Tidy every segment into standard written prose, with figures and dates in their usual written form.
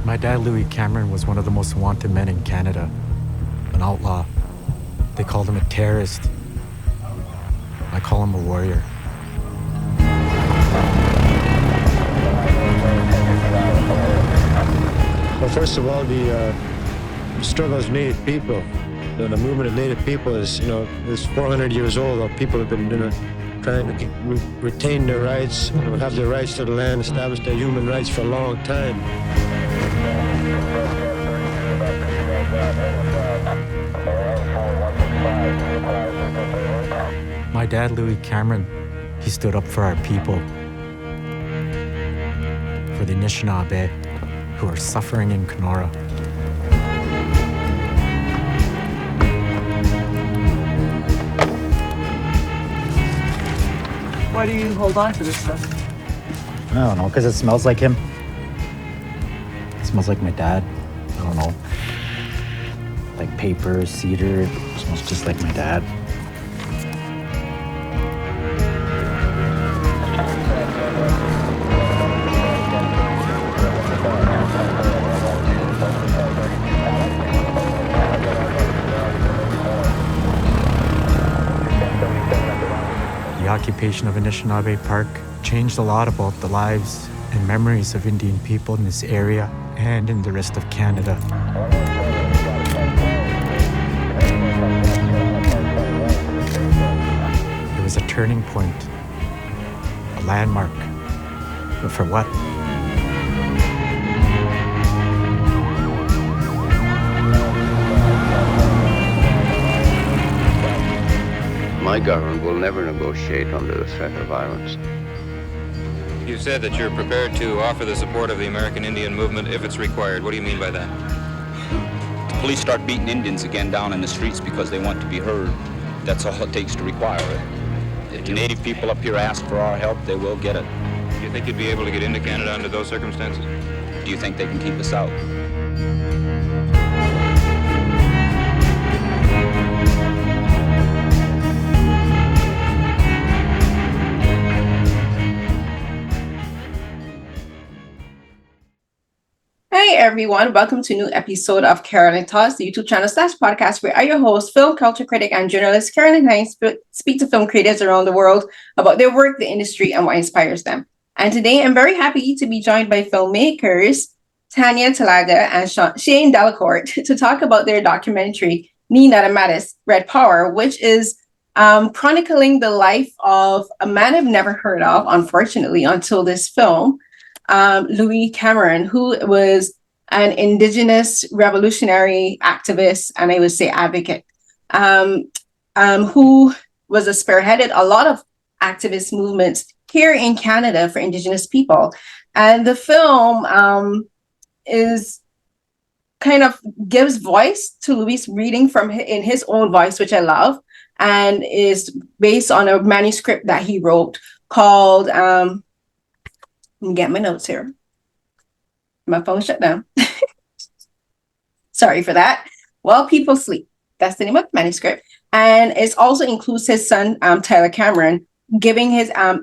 My dad, Louis Cameron, was one of the most wanted men in Canada. An outlaw. They called him a terrorist. I call him a warrior. Well, first of all, the struggles of Native people. The movement of Native people is 400 years old. People have been trying to retain their rights, have their rights to the land, establish their human rights for a long time. My dad, Louis Cameron, he stood up for our people, for the Anishinaabe, who are suffering in Kenora. Why do you hold on to this stuff? I don't know, because it smells like him. It smells like my dad. I don't know. Like paper, cedar, it smells just like my dad. The occupation of Anishinaabe Park changed a lot about the lives and memories of Indian people in this area and in the rest of Canada. It was a turning point, a landmark. But for what? My government will never negotiate under the threat of violence. You said that you're prepared to offer the support of the American Indian movement if it's required. What do you mean by that? The police start beating Indians again down in the streets because they want to be heard. That's all it takes to require it. If the native people up here ask for our help, they will get it. Do you think you'd be able to get into Canada under those circumstances? Do you think they can keep us out? Hey everyone, welcome to a new episode of Carolyn Talks, the YouTube channel / podcast where I, your host, film culture critic and journalist Carolyn and I speak to film creators around the world about their work, the industry, and what inspires them. And today I'm very happy to be joined by filmmakers Tanya Talaga and Shane Belcourt to talk about their documentary Ni-Naadamaadiz, Red Power, which is chronicling the life of a man I've never heard of, unfortunately, until this film. Louis Cameron, who was an Indigenous revolutionary activist and I would say advocate, who was spearheaded a lot of activist movements here in Canada for Indigenous people. And the film is kind of gives voice to Louis reading from in his own voice, which I love, and is based on a manuscript that he wrote called Let me get my notes here. My phone shut down. Sorry for that. While People Sleep. That's the name of the manuscript. And it also includes his son, Tyler Cameron, giving his, I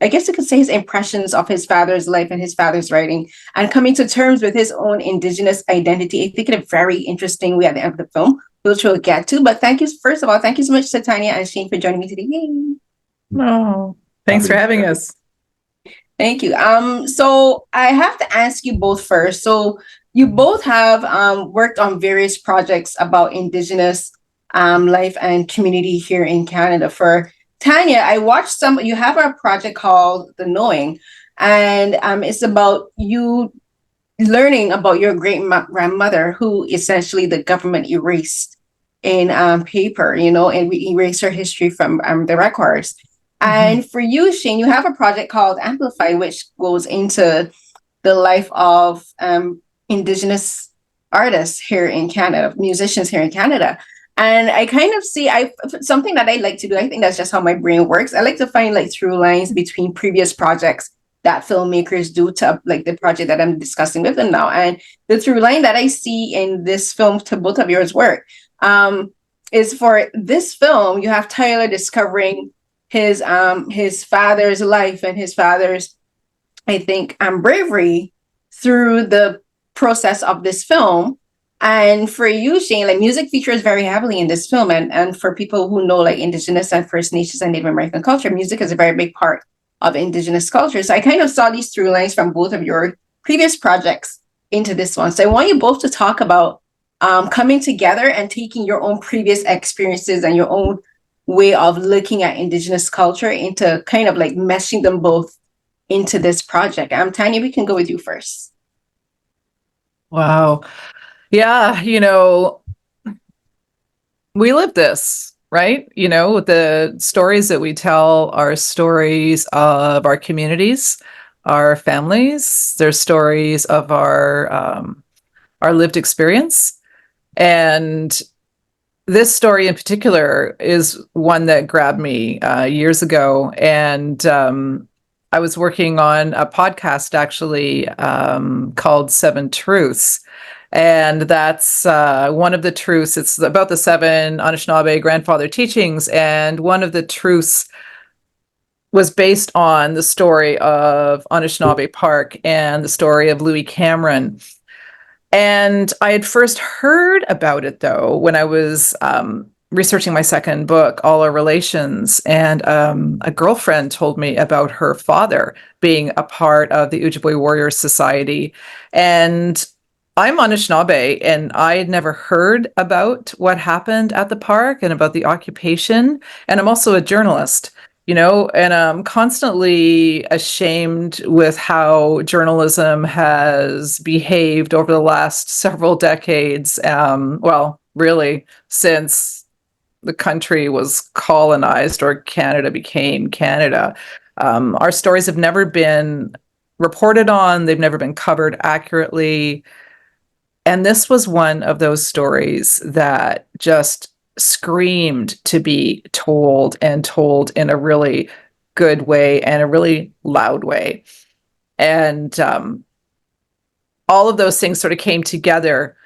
guess you could say his impressions of his father's life and his father's writing and coming to terms with his own Indigenous identity. I think in a very interesting way at the end of the film, which we'll get to. But first of all, thank you so much to Tanya and Shane for joining me today. Yay. Oh, thanks for having us. Thank you. So I have to ask you both first. So you both have worked on various projects about Indigenous life and community here in Canada. For Tanya, I watched you have a project called The Knowing, and it's about you learning about your great-grandmother who essentially the government erased in paper, and we erased her history from the records. And for you, Shane, you have a project called Amplify, which goes into the life of Indigenous artists here in Canada, musicians here in Canada. And I kind of see something that I like to do. I think that's just how my brain works. I like to find through lines between previous projects that filmmakers do to the project that I'm discussing with them now. And the through line that I see in this film to both of yours work is for this film, you have Tyler discovering his father's life and his father's, I think, bravery through the process of this film. And for you, Shane, like music features very heavily in this film. And for people who know like Indigenous and First Nations and Native American culture, music is a very big part of Indigenous culture. So I kind of saw these through lines from both of your previous projects into this one. So I want you both to talk about coming together and taking your own previous experiences and your own way of looking at Indigenous culture into kind of like meshing them both into this project. Tanya, we can go with you first. Wow. Yeah, we live this, right? The stories that we tell are stories of our communities, our families. They're stories of our lived experience. And this story in particular is one that grabbed me years ago. And I was working on a podcast actually called Seven Truths. And that's one of the truths. It's about the 7 Anishinaabe grandfather teachings. And one of the truths was based on the story of Anishinaabe Park and the story of Louis Cameron. And I had first heard about it, though, when I was researching my second book, All Our Relations. And a girlfriend told me about her father being a part of the Ojibway Warriors Society. And I'm Anishinaabe, and I had never heard about what happened at the park and about the occupation. And I'm also a journalist, and I'm constantly ashamed with how journalism has behaved over the last several decades. Well, really, since the country was colonized or Canada became Canada. Our stories have never been reported on. They've never been covered accurately. And this was one of those stories that just screamed to be told, and told in a really good way and a really loud way. And all of those things sort of came together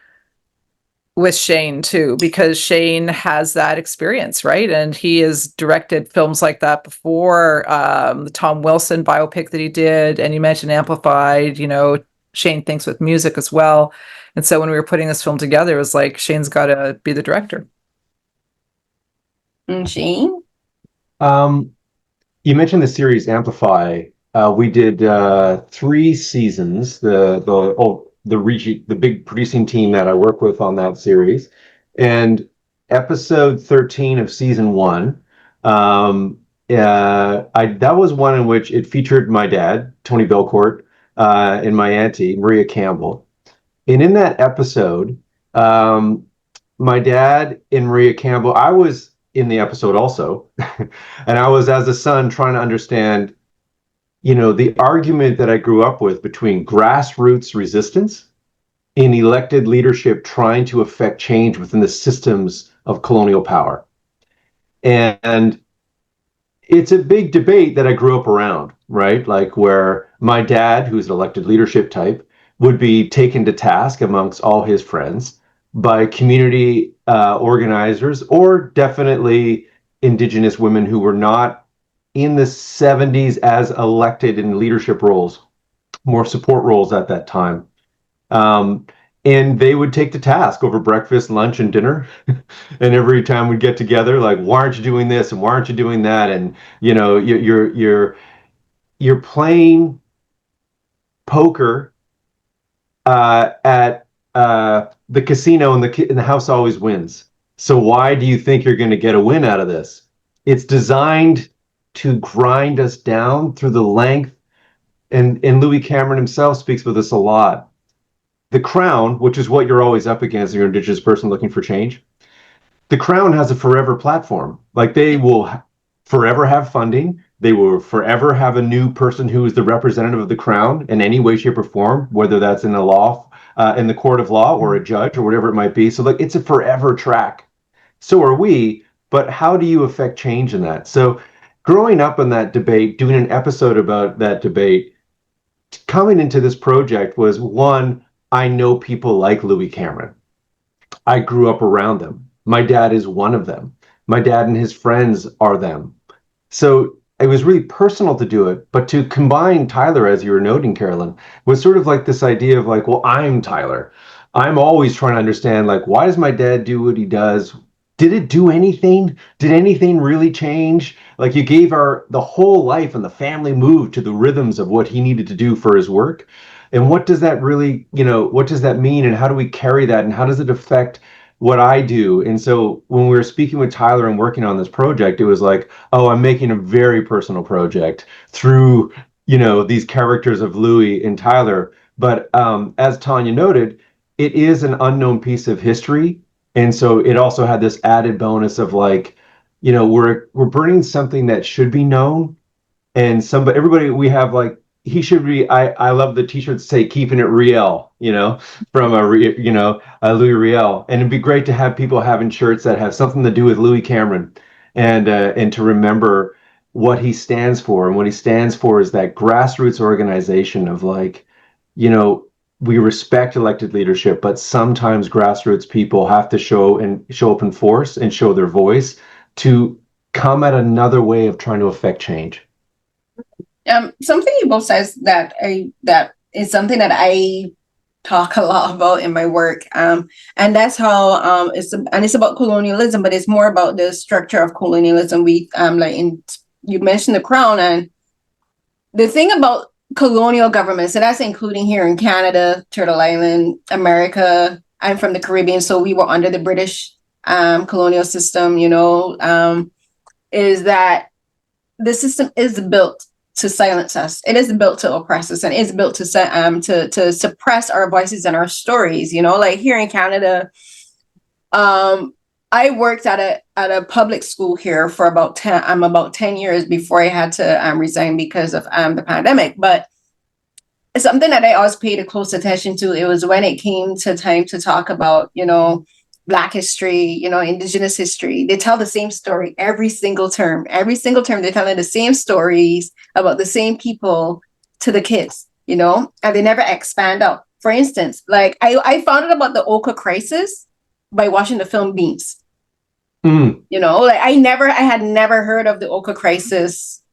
with Shane too, because Shane has that experience, right? And he has directed films like that before, the Tom Wilson biopic that he did, and you mentioned Amplified, Shane thinks with music as well. And so when we were putting this film together, it was like, Shane's got to be the director. Shane? You mentioned the series Amplify. We did 3 seasons. The big producing team that I work with on that series, and episode 13 of season 1. That was one in which it featured my dad, Tony Belcourt, and my auntie, Maria Campbell. And in that episode, my dad and Maria Campbell, I was in the episode also, and I was, as a son, trying to understand, the argument that I grew up with between grassroots resistance and elected leadership trying to affect change within the systems of colonial power. And it's a big debate that I grew up around, right? Like where my dad, who's an elected leadership type, would be taken to task amongst all his friends by community organizers, or definitely Indigenous women who were not in the 70s as elected in leadership roles, more support roles at that time. And they would take to task over breakfast, lunch, and dinner. And every time we'd get together, like, why aren't you doing this? And why aren't you doing that? And, you're playing poker at the casino, and the house always wins. So why do you think you're going to get a win out of this? It's designed to grind us down through the length. And Louis Cameron himself speaks with this a lot. The Crown, which is what you're always up against if you're an Indigenous person looking for change, the Crown has a forever platform. Like, they will forever have funding. They will forever have a new person who is the representative of the Crown in any way, shape, or form, whether that's in in the court of law, or a judge, or whatever it might be. So, like, it's a forever track. So are we, but how do you affect change in that? So growing up in that debate, doing an episode about that debate, coming into this project was, one, I know people like Louis Cameron. I grew up around them. My dad is one of them. My dad and his friends are them. So it was really personal to do it, but to combine Tyler, as you were noting, Carolyn, was sort of like this idea of like, well, I'm Tyler. I'm always trying to understand, like, why does my dad do what he does? Did it do anything? Did anything really change? Like, you gave the whole life and the family moved to the rhythms of what he needed to do for his work. And what does that really, what does that mean? And how do we carry that? And how does it affect what I do? And so when we were speaking with Tyler and working on this project, it was like, oh, I'm making a very personal project through, these characters of Louis and Tyler. But as Tanya noted, it is an unknown piece of history. And so it also had this added bonus of like, we're burning something that should be known. And everybody, we have like, he should be, I love the t-shirts say keeping it real, from a Louis Riel. And it'd be great to have people having shirts that have something to do with Louis Cameron and to remember what he stands for. And what he stands for is that grassroots organization of like, we respect elected leadership, but sometimes grassroots people have to show up in force and show their voice to come at another way of trying to affect change. Something you both says that is something that I talk a lot about in my work, and that's how it's about colonialism, but it's more about the structure of colonialism. We you mentioned the Crown, and the thing about colonial governments, and that's including here in Canada, Turtle Island, America. I'm from the Caribbean, so we were under the British colonial system. Is that the system is built to silence us. It is built to oppress us, and it's built to suppress our voices and our stories. Like here in Canada, I worked at a public school here for about 10 years before I had to resign because of the pandemic. But it's something that I always paid a close attention to. It was when it came to time to talk about, Black history, Indigenous history. They tell the same story every single term. Every single term, they're telling the same stories about the same people to the kids, and they never expand out. For instance, like I found out about the Oka crisis by watching the film Beans. Like I had never heard of the Oka crisis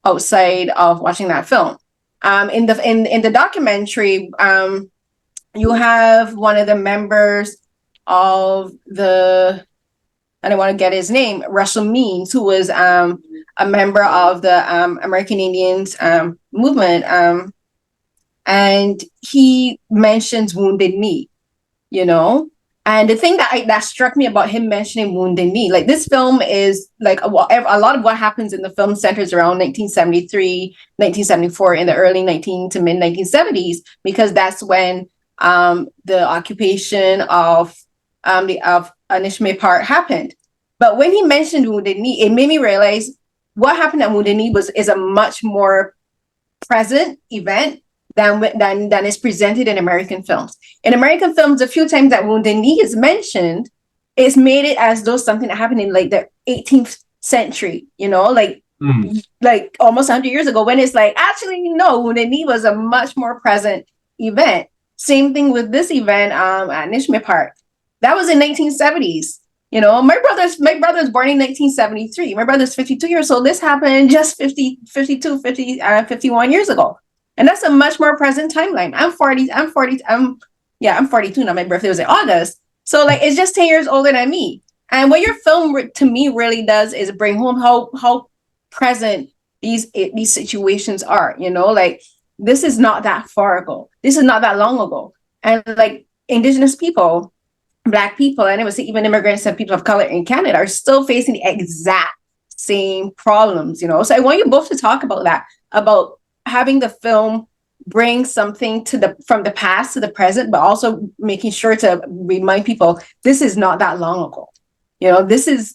outside of watching that film. In the documentary, you have one of the members of I don't want to get his name, Russell Means, who was a member of the American Indians movement, and he mentions Wounded Knee, And the thing that struck me about him mentioning Wounded Knee, like this film is like a lot of what happens in the film centers around 1973, 1974, in the early to mid 1970s, because that's when the occupation of Anishinaabe Park happened. But when he mentioned Wounded Knee, it made me realize what happened at Wounded Knee is a much more present event than is presented in American films. In American films, a few times that Wounded Knee is mentioned, it's made it as though something that happened in like the 18th century, like almost 100 years ago, when it's like, actually, no, Wounded Knee was a much more present event. Same thing with this event at Anishinaabe Park. That was in 1970s. My brother's born in 1973. My brother's 52 years old. This happened just 51 years ago. And that's a much more present timeline. I'm 42 now. My birthday was in August. So like, it's just 10 years older than me. And what your film to me really does is bring home how present these situations are, like this is not that far ago. This is not that long ago. And like Indigenous people, Black people, and I would say even immigrants and people of color in Canada are still facing the exact same problems, So I want you both to talk about that, about having the film bring something from the past to the present, but also making sure to remind people this is not that long ago. This is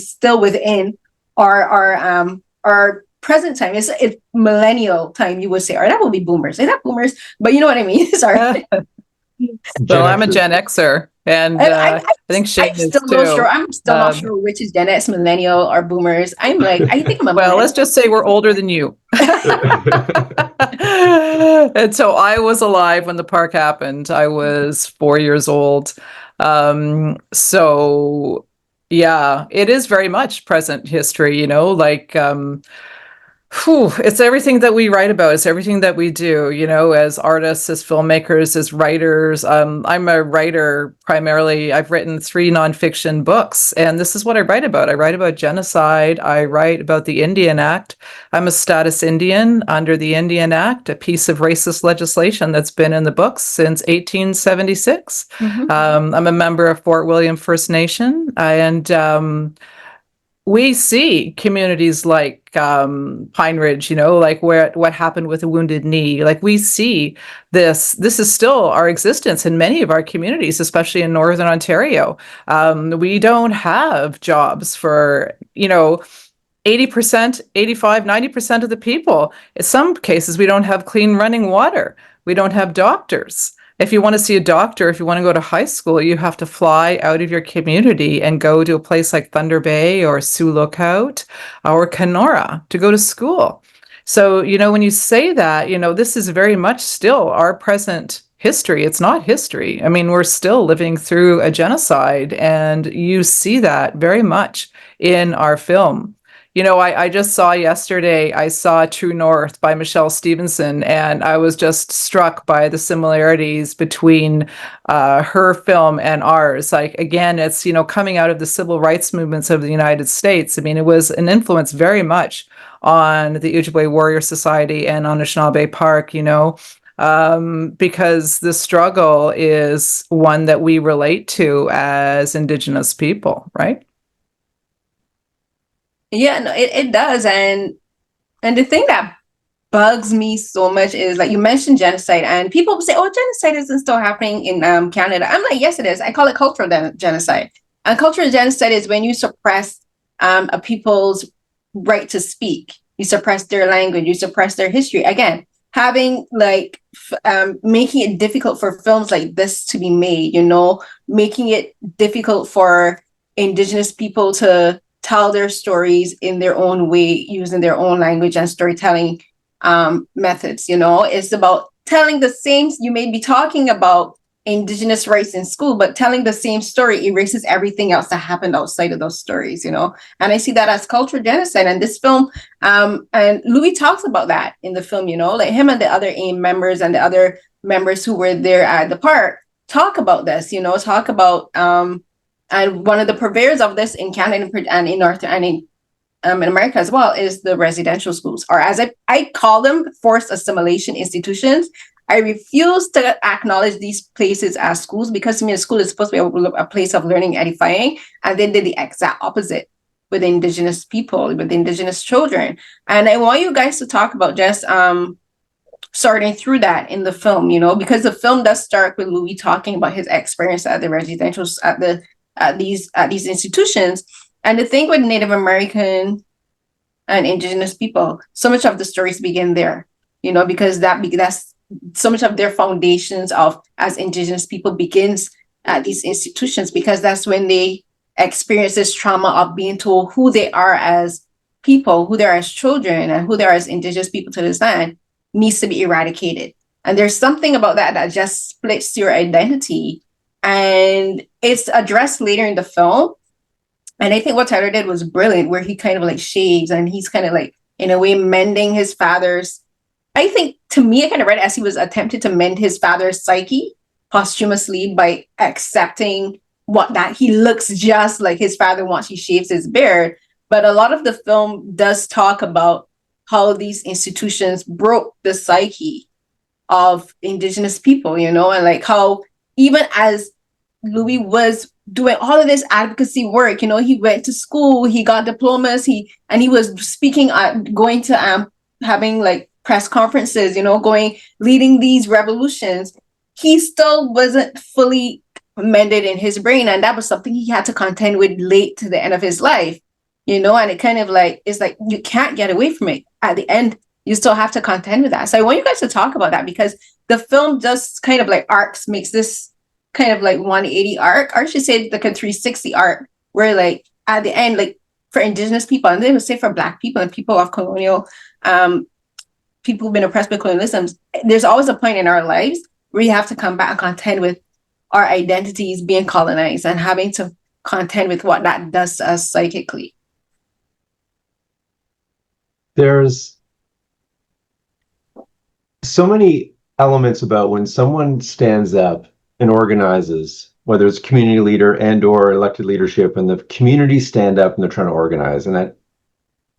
still within our present time. It's millennial time, you would say, or that would be boomers. Is that boomers? But you know what I mean. Sorry. So I'm a Gen Xer, and I think Shane is too. I'm still not sure which is Gen X, millennial, or boomers. I think I'm a well, let's just say we're older than you. And so I was alive when the park happened. I was 4 years old. So yeah, it is very much present history, It's everything that we write about. It's everything that we do, as artists, as filmmakers, as writers. I'm a writer primarily. I've written 3 nonfiction books, and this is what I write about. I write about genocide. I write about the Indian Act. I'm a status Indian under the Indian Act, a piece of racist legislation that's been in the books since 1876. I'm a member of Fort William First Nation, and we see communities like Pine Ridge, like what happened with a Wounded Knee. Like we see this is still our existence in many of our communities, especially in Northern Ontario. We don't have jobs for, 80%, 85, 90% of the people. In some cases, we don't have clean running water. We don't have doctors. If you want to see a doctor, if you want to go to high school, you have to fly out of your community and go to a place like Thunder Bay or Sioux Lookout or Kenora to go to school. So, when you say that, this is very much still our present history. It's not history. I mean, we're still living through a genocide, and you see that very much in our film. I just saw yesterday, I saw True North by Michelle Stevenson, and I was just struck by the similarities between her film and ours. Like, again, it's, coming out of the civil rights movements of the United States. I mean, it was an influence very much on the Ojibway Warriors Society and Anishinaabe Park, because the struggle is one that we relate to as Indigenous people, right? Yeah, no, it does. And the thing that bugs me so much is, like, you mentioned genocide, and people say, oh, genocide isn't still happening in Canada. I'm like, yes, it is. I call it cultural genocide. And cultural genocide is when you suppress a people's right to speak. You suppress their language. You suppress their history. Again, having making it difficult for films like this to be made, making it difficult for Indigenous people to tell their stories in their own way, using their own language and storytelling methods. It's about telling the same. You may be talking about Indigenous rights in school, but telling the same story erases everything else that happened outside of those stories. And I see that as cultural genocide. And this film, and Louis talks about that in the film. Like him and the other AIM members and the other members who were there at the park talk about this. Talk about and one of the purveyors of this in Canada and in North and in America as well is the residential schools, or as I call them, forced assimilation institutions. I refuse to acknowledge these places as schools, because to me, a school is supposed to be a place of learning, edifying, and they did the exact opposite with Indigenous people, with Indigenous children. And I want you guys to talk about just sorting through that in the film, because the film does start with Louis talking about his experience at the residential at these institutions. And the thing with Native American and Indigenous people, so much of the stories begin there, because that's so much of their foundations of as Indigenous people begins at these institutions, because that's when they experience this trauma of being told who they are as people, who they are as children, and who they are as Indigenous people to this land needs to be eradicated. And there's something about that just splits your identity. And it's addressed later in the film. And I think what Tyler did was brilliant, where he kind of like shaves and he's kind of like, in a way, mending his father's. I think, to me, I kind of read it as he was attempting to mend his father's psyche posthumously by accepting that he looks just like his father once he shaves his beard. But a lot of the film does talk about how these institutions broke the psyche of Indigenous people, and like how, even as Louis was doing all of this advocacy work, he went to school, he got diplomas, he was speaking, going to having like press conferences, leading these revolutions. He still wasn't fully mended in his brain, and that was something he had to contend with late to the end of his life, and it kind of like, it's like you can't get away from it. At the end, you still have to contend with that. So I want you guys to talk about that, because the film just kind of like makes this kind of like 180 arc, or I should say like a 360 arc, where like at the end, like for Indigenous people, and they would say for Black people and people of colonial, people who've been oppressed by colonialism, there's always a point in our lives where you have to come back and contend with our identities being colonized and having to contend with what that does to us psychically. There's so many elements about when someone stands up and organizes, whether it's community leader and or elected leadership, and the community stand up and they're trying to organize. And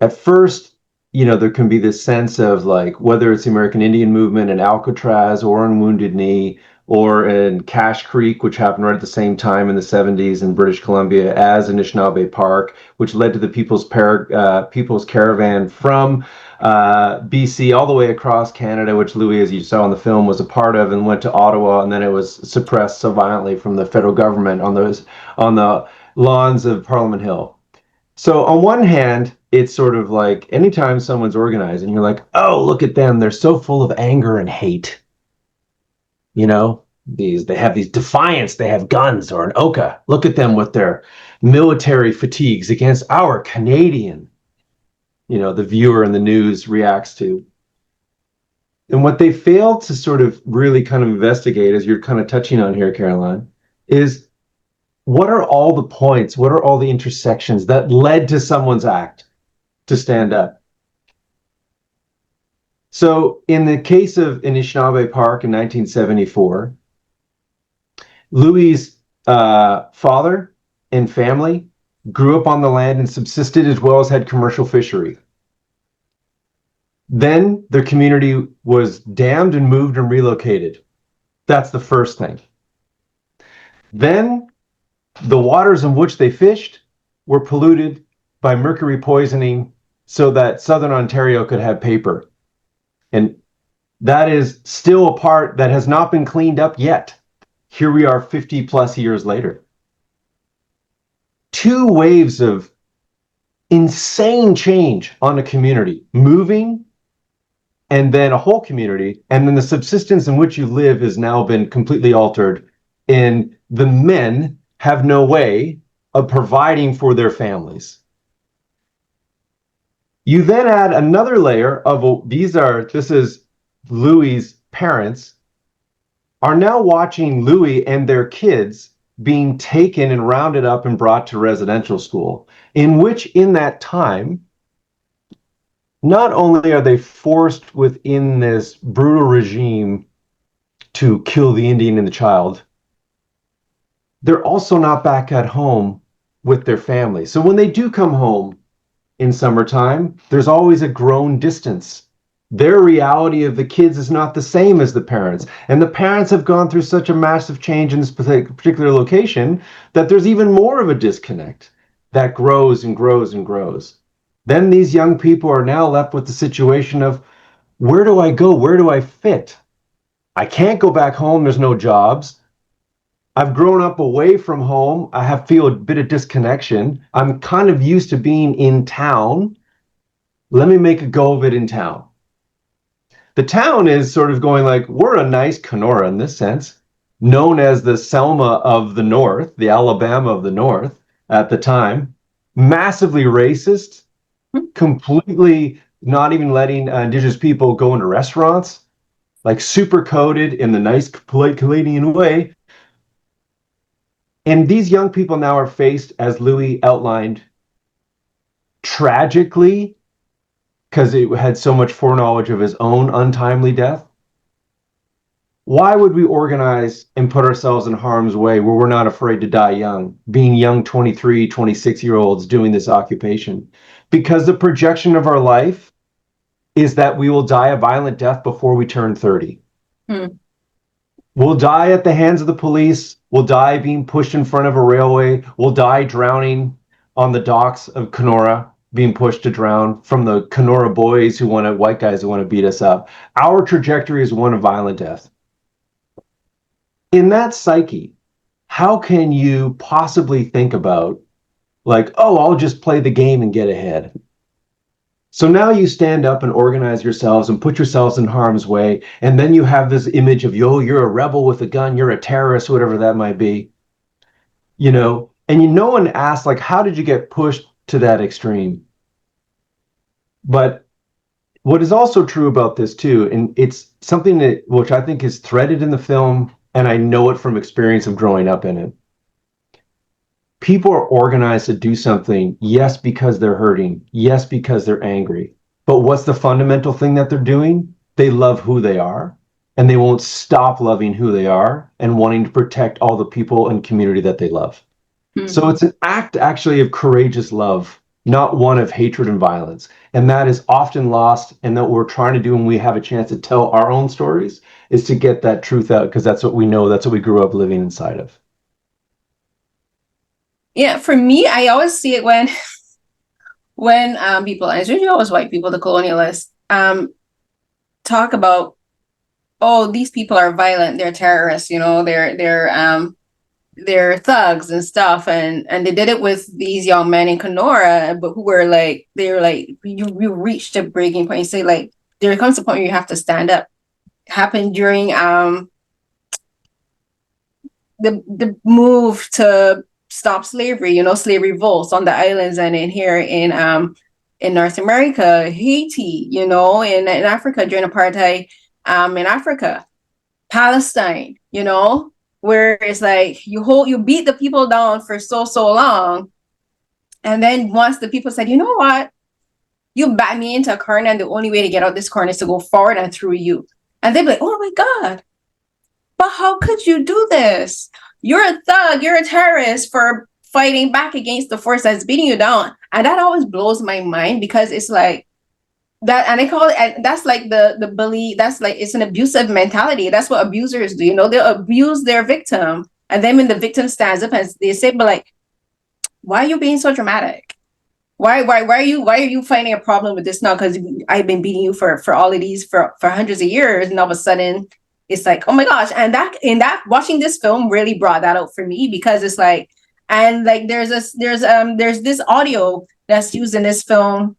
at first, there can be this sense of like, whether it's the American Indian movement in Alcatraz or in Wounded Knee or in Cache Creek, which happened right at the same time in the 70s in British Columbia, as Anishinaabe Park, which led to the People's Caravan from BC all the way across Canada, which Louis, as you saw in the film, was a part of, and went to Ottawa, and then it was suppressed so violently from the federal government on the lawns of Parliament Hill. So on one hand, it's sort of like anytime someone's organizing, you're like, oh, look at them. They're so full of anger and hate. They have these defiance, they have guns, or an Oka. Look at them with their military fatigues against our Canadian, the viewer in the news reacts to. And what they fail to sort of really kind of investigate, as you're kind of touching on here, Caroline, is what are all the points, what are all the intersections that led to someone's act to stand up? So in the case of Anishinaabe Park in 1974, Louis' father and family grew up on the land and subsisted, as well as had commercial fishery. Then their community was dammed and moved and relocated. That's the first thing. Then the waters in which they fished were polluted by mercury poisoning so that Southern Ontario could have paper. And that is still a part that has not been cleaned up yet. Here we are 50 plus years later. 2 waves of insane change on a community, moving, and then a whole community, and then the subsistence in which you live has now been completely altered, and the men have no way of providing for their families. You then add another layer of, this is Louis' parents, are now watching Louis and their kids being taken and rounded up and brought to residential school, in which in that time, not only are they forced within this brutal regime to kill the Indian and the child, they're also not back at home with their family. So when they do come home in summertime, there's always a grown distance. Their reality of the kids is not the same as the parents. And the parents have gone through such a massive change in this particular location that there's even more of a disconnect that grows and grows and grows. Then these young people are now left with the situation of, where do I go? Where do I fit? I can't go back home. There's no jobs. I've grown up away from home. I feel a bit of disconnection. I'm kind of used to being in town. Let me make a go of it in town. The town is sort of going like, we're a nice Kenora in this sense, known as the Selma of the North, the Alabama of the North at the time, massively racist, completely not even letting Indigenous people go into restaurants, like super coded in the nice, polite Canadian way. And these young people now are faced, as Louis outlined, tragically, because it had so much foreknowledge of his own untimely death. Why would we organize and put ourselves in harm's way where we're not afraid to die young, being young 23, 26-year-olds doing this occupation? Because the projection of our life is that we will die a violent death before we turn 30. We'll die at the hands of the police. We'll die being pushed in front of a railway. We'll die drowning on the docks of Kenora, being pushed to drown from the Kenora boys white guys who want to beat us up. Our trajectory is one of violent death. In that psyche, how can you possibly think about like, oh, I'll just play the game and get ahead? So now you stand up and organize yourselves and put yourselves in harm's way. And then you have this image of, you're a rebel with a gun, you're a terrorist, whatever that might be. And no one asked, like, how did you get pushed to that extreme? But what is also true about this too, and it's something which I think is threaded in the film, and I know it from experience of growing up in it. People are organized to do something, yes, because they're hurting, yes, because they're angry. But what's the fundamental thing that they're doing? they love who they are, and they won't stop loving who they are and wanting to protect all the people and community that they love. So it's an act actually of courageous love, not one of hatred and violence. And that is often lost. And that what we're trying to do when we have a chance to tell our own stories is to get that truth out, because that's what we know, that's what we grew up living inside of. Yeah, for me, I always see it when people, and it's usually always white people, the colonialists, talk about, oh, these people are violent, they're terrorists, you know, they're thugs and stuff, and they did it with these young men in Kenora, but who were like, they were like, you reached a breaking point. You say, like, there comes a point where you have to stand up. It happened during the move to stop slavery, you know, slavery revolts on the islands and in here in North America, Haiti, you know, in Africa during apartheid, in Africa, Palestine, you know, where it's like you beat the people down for so long, and then once the people said, you know what, you back me into a corner, and the only way to get out this corner is to go forward and through you, and they'd be like, oh my God, but how could you do this? You're a thug, you're a terrorist for fighting back against the force that's beating you down. And that always blows my mind, because it's like that, and I call it, and that's like the bully, that's like, it's an abusive mentality. That's what abusers do, you know, they abuse their victim, and then when the victim stands up and they say, but like, why are you being so dramatic? Why are you finding a problem with this now? Because I've been beating you for all of these for hundreds of years, and all of a sudden it's like, oh my gosh. And that watching this film really brought that out for me, because it's like, and like there's this audio that's used in this film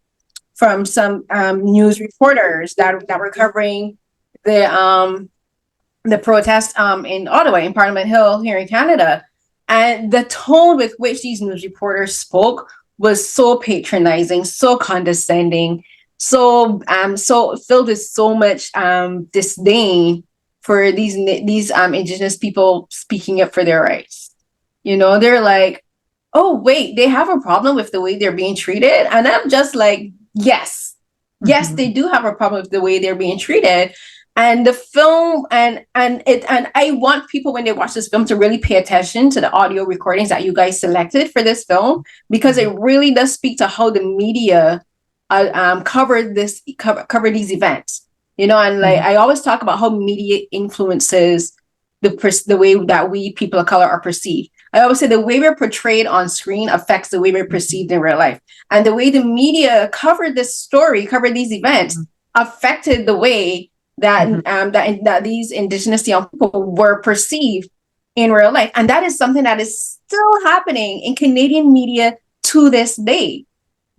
from some news reporters that were covering the protest in Ottawa, in Parliament Hill here in Canada. And the tone with which these news reporters spoke was so patronizing, so condescending, so filled with so much disdain for these Indigenous people speaking up for their rights. You know, they're like, oh wait, they have a problem with the way they're being treated, and I'm just like, yes, they do have a problem with the way they're being treated. And the film, and I want people, when they watch this film, to really pay attention to the audio recordings that you guys selected for this film, because it really does speak to how the media covered these events. You know, and like I always talk about how media influences the way that we people of color are perceived. I always say the way we're portrayed on screen affects the way we're perceived in real life. And the way the media covered this story, covered these events, affected the way that that these Indigenous young people were perceived in real life. And that is something that is still happening in Canadian media to this day.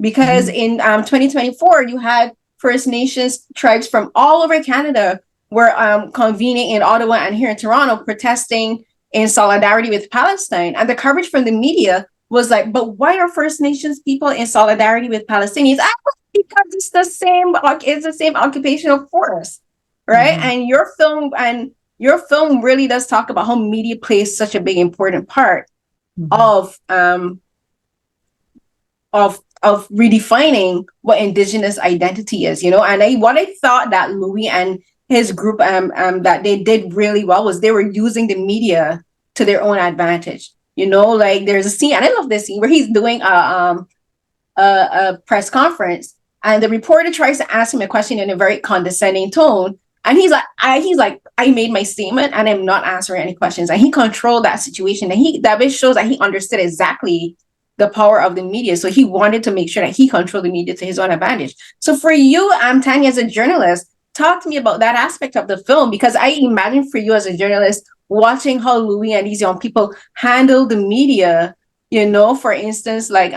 Because in 2024, you had First Nations tribes from all over Canada were convening in Ottawa and here in Toronto, protesting in solidarity with Palestine. And the coverage from the media was like, but why are First Nations people in solidarity with Palestinians? Because it's the same occupational force, right? And your film really does talk about how media plays such a big important part of redefining what Indigenous identity is, you know. And what I thought that Louis and his group that they did really well was they were using the media to their own advantage. You know, like there's a scene, and I love this scene, where he's doing a press conference, and the reporter tries to ask him a question in a very condescending tone, and he's like, I made my statement and I'm not answering any questions. And he controlled that situation, and that shows that he understood exactly the power of the media. So he wanted to make sure that he controlled the media to his own advantage. So for you, Tanya, as a journalist, talk to me about that aspect of the film, because I imagine for you as a journalist, watching how Louis and these young people handle the media, you know, for instance, like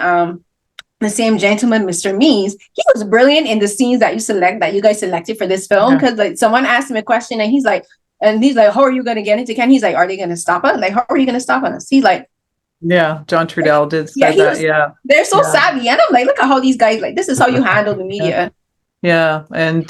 the same gentleman, Mr. Means, he was brilliant in the scenes that you guys selected for this film. Because like someone asked him a question, and he's like, how are you going to get into Canada? He's like, are they going to stop us? Like, how are you going to stop us? He's like, yeah, John Trudell did say that. They're so savvy. And I'm like, look at how these guys, like, this is how you handle the media. Yeah, and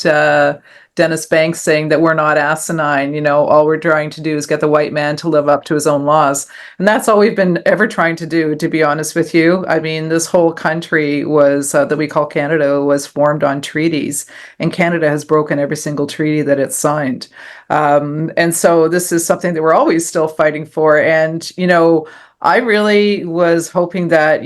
Dennis Banks saying that we're not asinine, all we're trying to do is get the white man to live up to his own laws. And that's all we've been ever trying to do, to be honest with you. I mean, this whole country was, that we call Canada, was formed on treaties, and Canada has broken every single treaty that it's signed. And so this is something that we're always still fighting for. And, I really was hoping that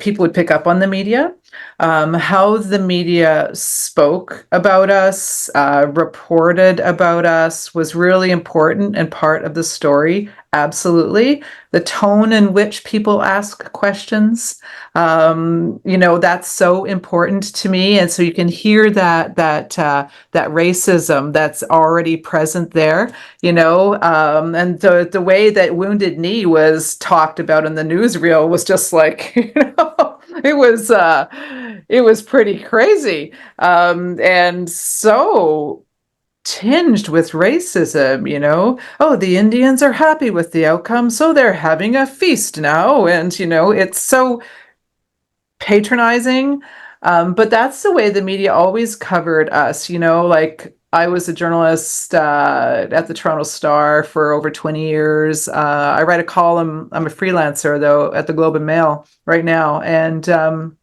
people would pick up on the media, how the media spoke about us, reported about us was really important and part of the story. Absolutely. The tone in which people ask questions, that's so important to me. And so you can hear that racism that's already present there, and the way that Wounded Knee was talked about in the newsreel was just like, it was pretty crazy, and so tinged with racism. Oh, the Indians are happy with the outcome, so they're having a feast now, and it's so patronizing, but that's the way the media always covered us. Like, I was a journalist at the Toronto Star for over 20 years. I write a column. I'm a freelancer, though, at the Globe and Mail right now. And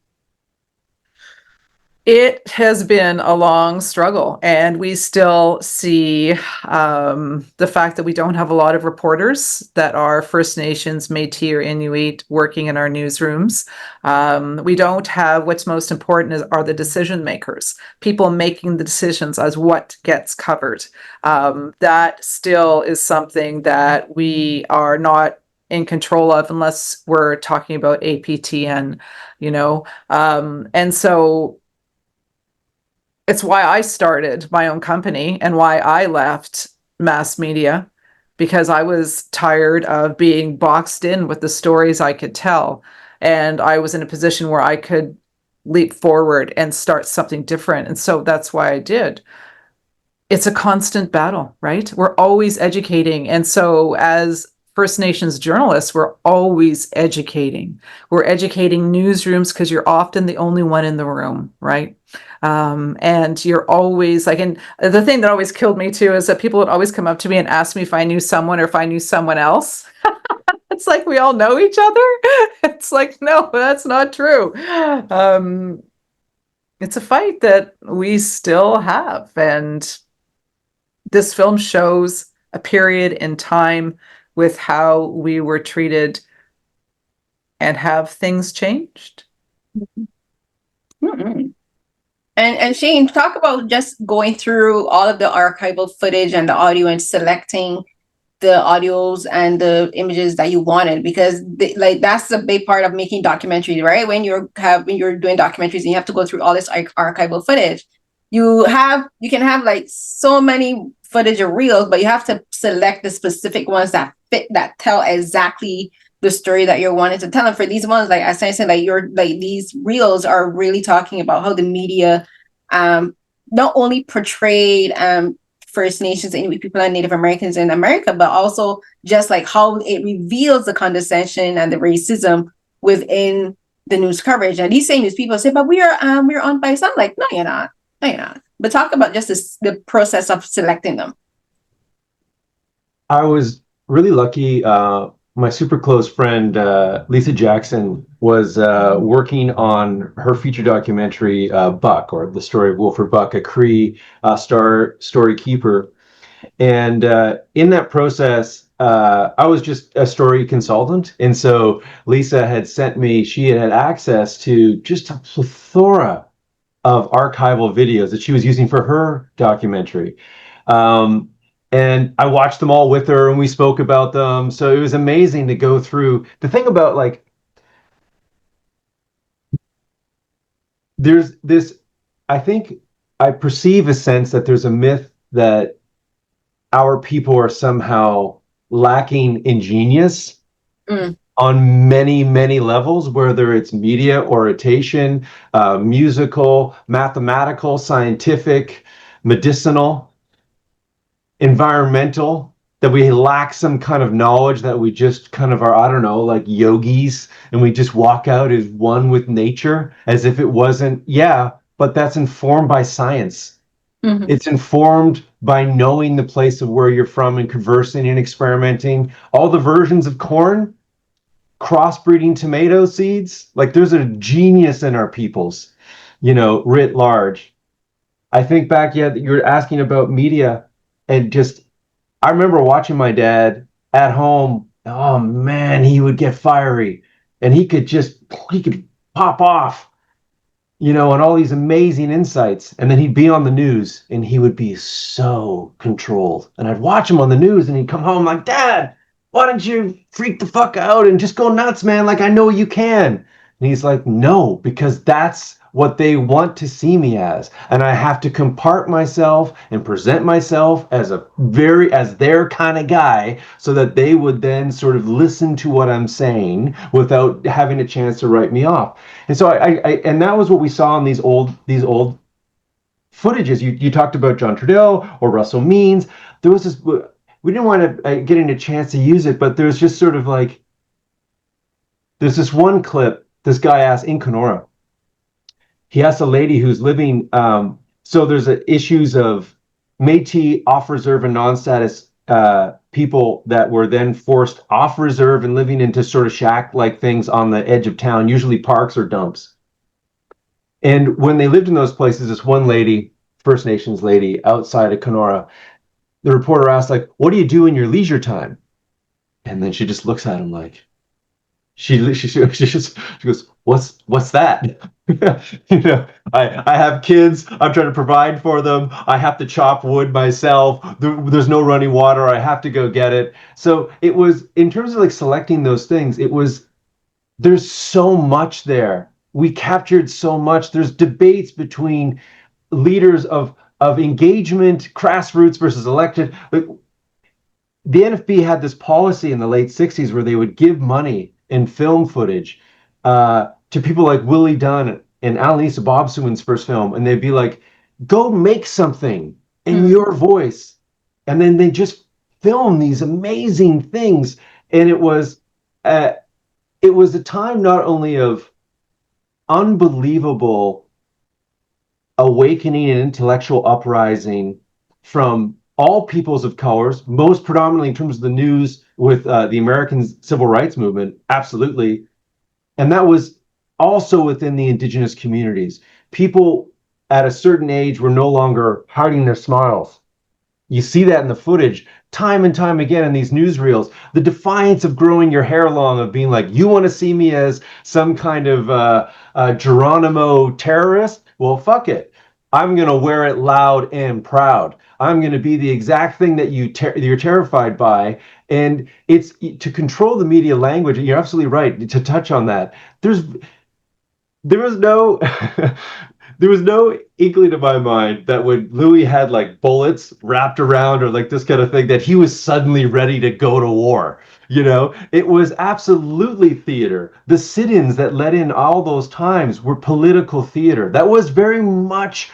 it has been a long struggle. And we still see the fact that we don't have a lot of reporters that are First Nations, Métis, or Inuit working in our newsrooms. We don't have, what's most important are the decision makers, people making the decisions as what gets covered. That still is something that we are not in control of unless we're talking about APTN, and so it's why I started my own company and why I left mass media, because I was tired of being boxed in with the stories I could tell. And I was in a position where I could leap forward and start something different. And so that's why I did. It's a constant battle, right? We're always educating. And so as First Nations journalists, we're always educating. We're educating newsrooms because you're often the only one in the room, right? And you're always like, and the thing that always killed me too is that people would always come up to me and ask me if I knew someone or if I knew someone else. It's like we all know each other. It's like, no, that's not true. It's a fight that we still have. And this film shows a period in time with how we were treated, and have things changed. Mm-hmm. And Shane, talk about just going through all of the archival footage and the audio and selecting the audios and the images that you wanted, because that's a big part of making documentaries, right? When you're doing documentaries and you have to go through all this archival footage, you can have like so many footage of reels, but you have to select the specific ones that fit, that tell exactly the story that you're wanting to tell. And for these ones, like as I said, these reels are really talking about how the media not only portrayed First Nations, Inuit people, and Native Americans in America, but also just like how it reveals the condescension and the racism within the news coverage. And these same news people say, but we're on bias. I'm like, no, you're not. No, you're not. But talk about just the process of selecting them. I was really lucky. My super close friend, Lisa Jackson, was working on her feature documentary, Buck, or the story of Wilfred Buck, a Cree story keeper. And in that process, I was just a story consultant. And so Lisa had sent me, she had access to just a plethora of archival videos that she was using for her documentary. And I watched them all with her and we spoke about them. So it was amazing to go through. The thing about, like, there's this, I think I perceive a sense that there's a myth that our people are somehow lacking in genius on many, many levels, whether it's media, oration, musical, mathematical, scientific, medicinal, environmental, that we lack some kind of knowledge, that we just kind of are, I don't know, like yogis, and we just walk out as one with nature, as if it wasn't, yeah, but that's informed by science. Mhm. It's informed by knowing the place of where you're from and conversing and experimenting. All the versions of corn, crossbreeding tomato seeds, like there's a genius in our peoples, writ large. I think back, you were asking about media, and just, I remember watching my dad at home. Oh man, he would get fiery, and he could pop off, and all these amazing insights. And then he'd be on the news and he would be so controlled. And I'd watch him on the news and he'd come home like, Dad, why don't you freak the fuck out and just go nuts, man? Like, I know you can. And he's like, no, because that's what they want to see me as. And I have to compart myself and present myself as their kind of guy, so that they would then sort of listen to what I'm saying without having a chance to write me off. And so and that was what we saw in these old footages. You talked about John Trudell or Russell Means. There was this, we didn't want to get a chance to use it, but there's just sort of like, there's this one clip, this guy asked in Kenora. He asked a lady who's living, so there's issues of Metis, off-reserve, and non-status people that were then forced off-reserve and living into sort of shack-like things on the edge of town, usually parks or dumps. And when they lived in those places, this one lady, First Nations lady, outside of Kenora, the reporter asked, like, what do you do in your leisure time? And then she just looks at him like, she goes, what's that? I have kids. I'm trying to provide for them. I have to chop wood myself. There's no running water. I have to go get it. So it was, in terms of like selecting those things, there's so much there. We captured so much. There's debates between leaders of engagement, grassroots versus elected. Like, the NFB had this policy in the late 60s where they would give money in film footage to people like Willie Dunn and Annalisa Bobsuin's first film, and they'd be like, go make something in your voice. And then they just film these amazing things. And it was a time not only of unbelievable awakening and intellectual uprising from all peoples of colors, most predominantly in terms of the news with the American Civil Rights Movement, absolutely. And that was also within the Indigenous communities. People at a certain age were no longer hiding their smiles. You see that in the footage time and time again in these newsreels. The defiance of growing your hair long, of being like, you want to see me as some kind of Geronimo terrorist? Well, fuck it. I'm going to wear it loud and proud. I'm going to be the exact thing that you're terrified by. And it's to control the media language. You're absolutely right to touch on that. There was no there was no inkling in my mind that when Louis had like bullets wrapped around or like this kind of thing, that he was suddenly ready to go to war. It was absolutely theater. The sit-ins that led in all those times were political theater. That was very much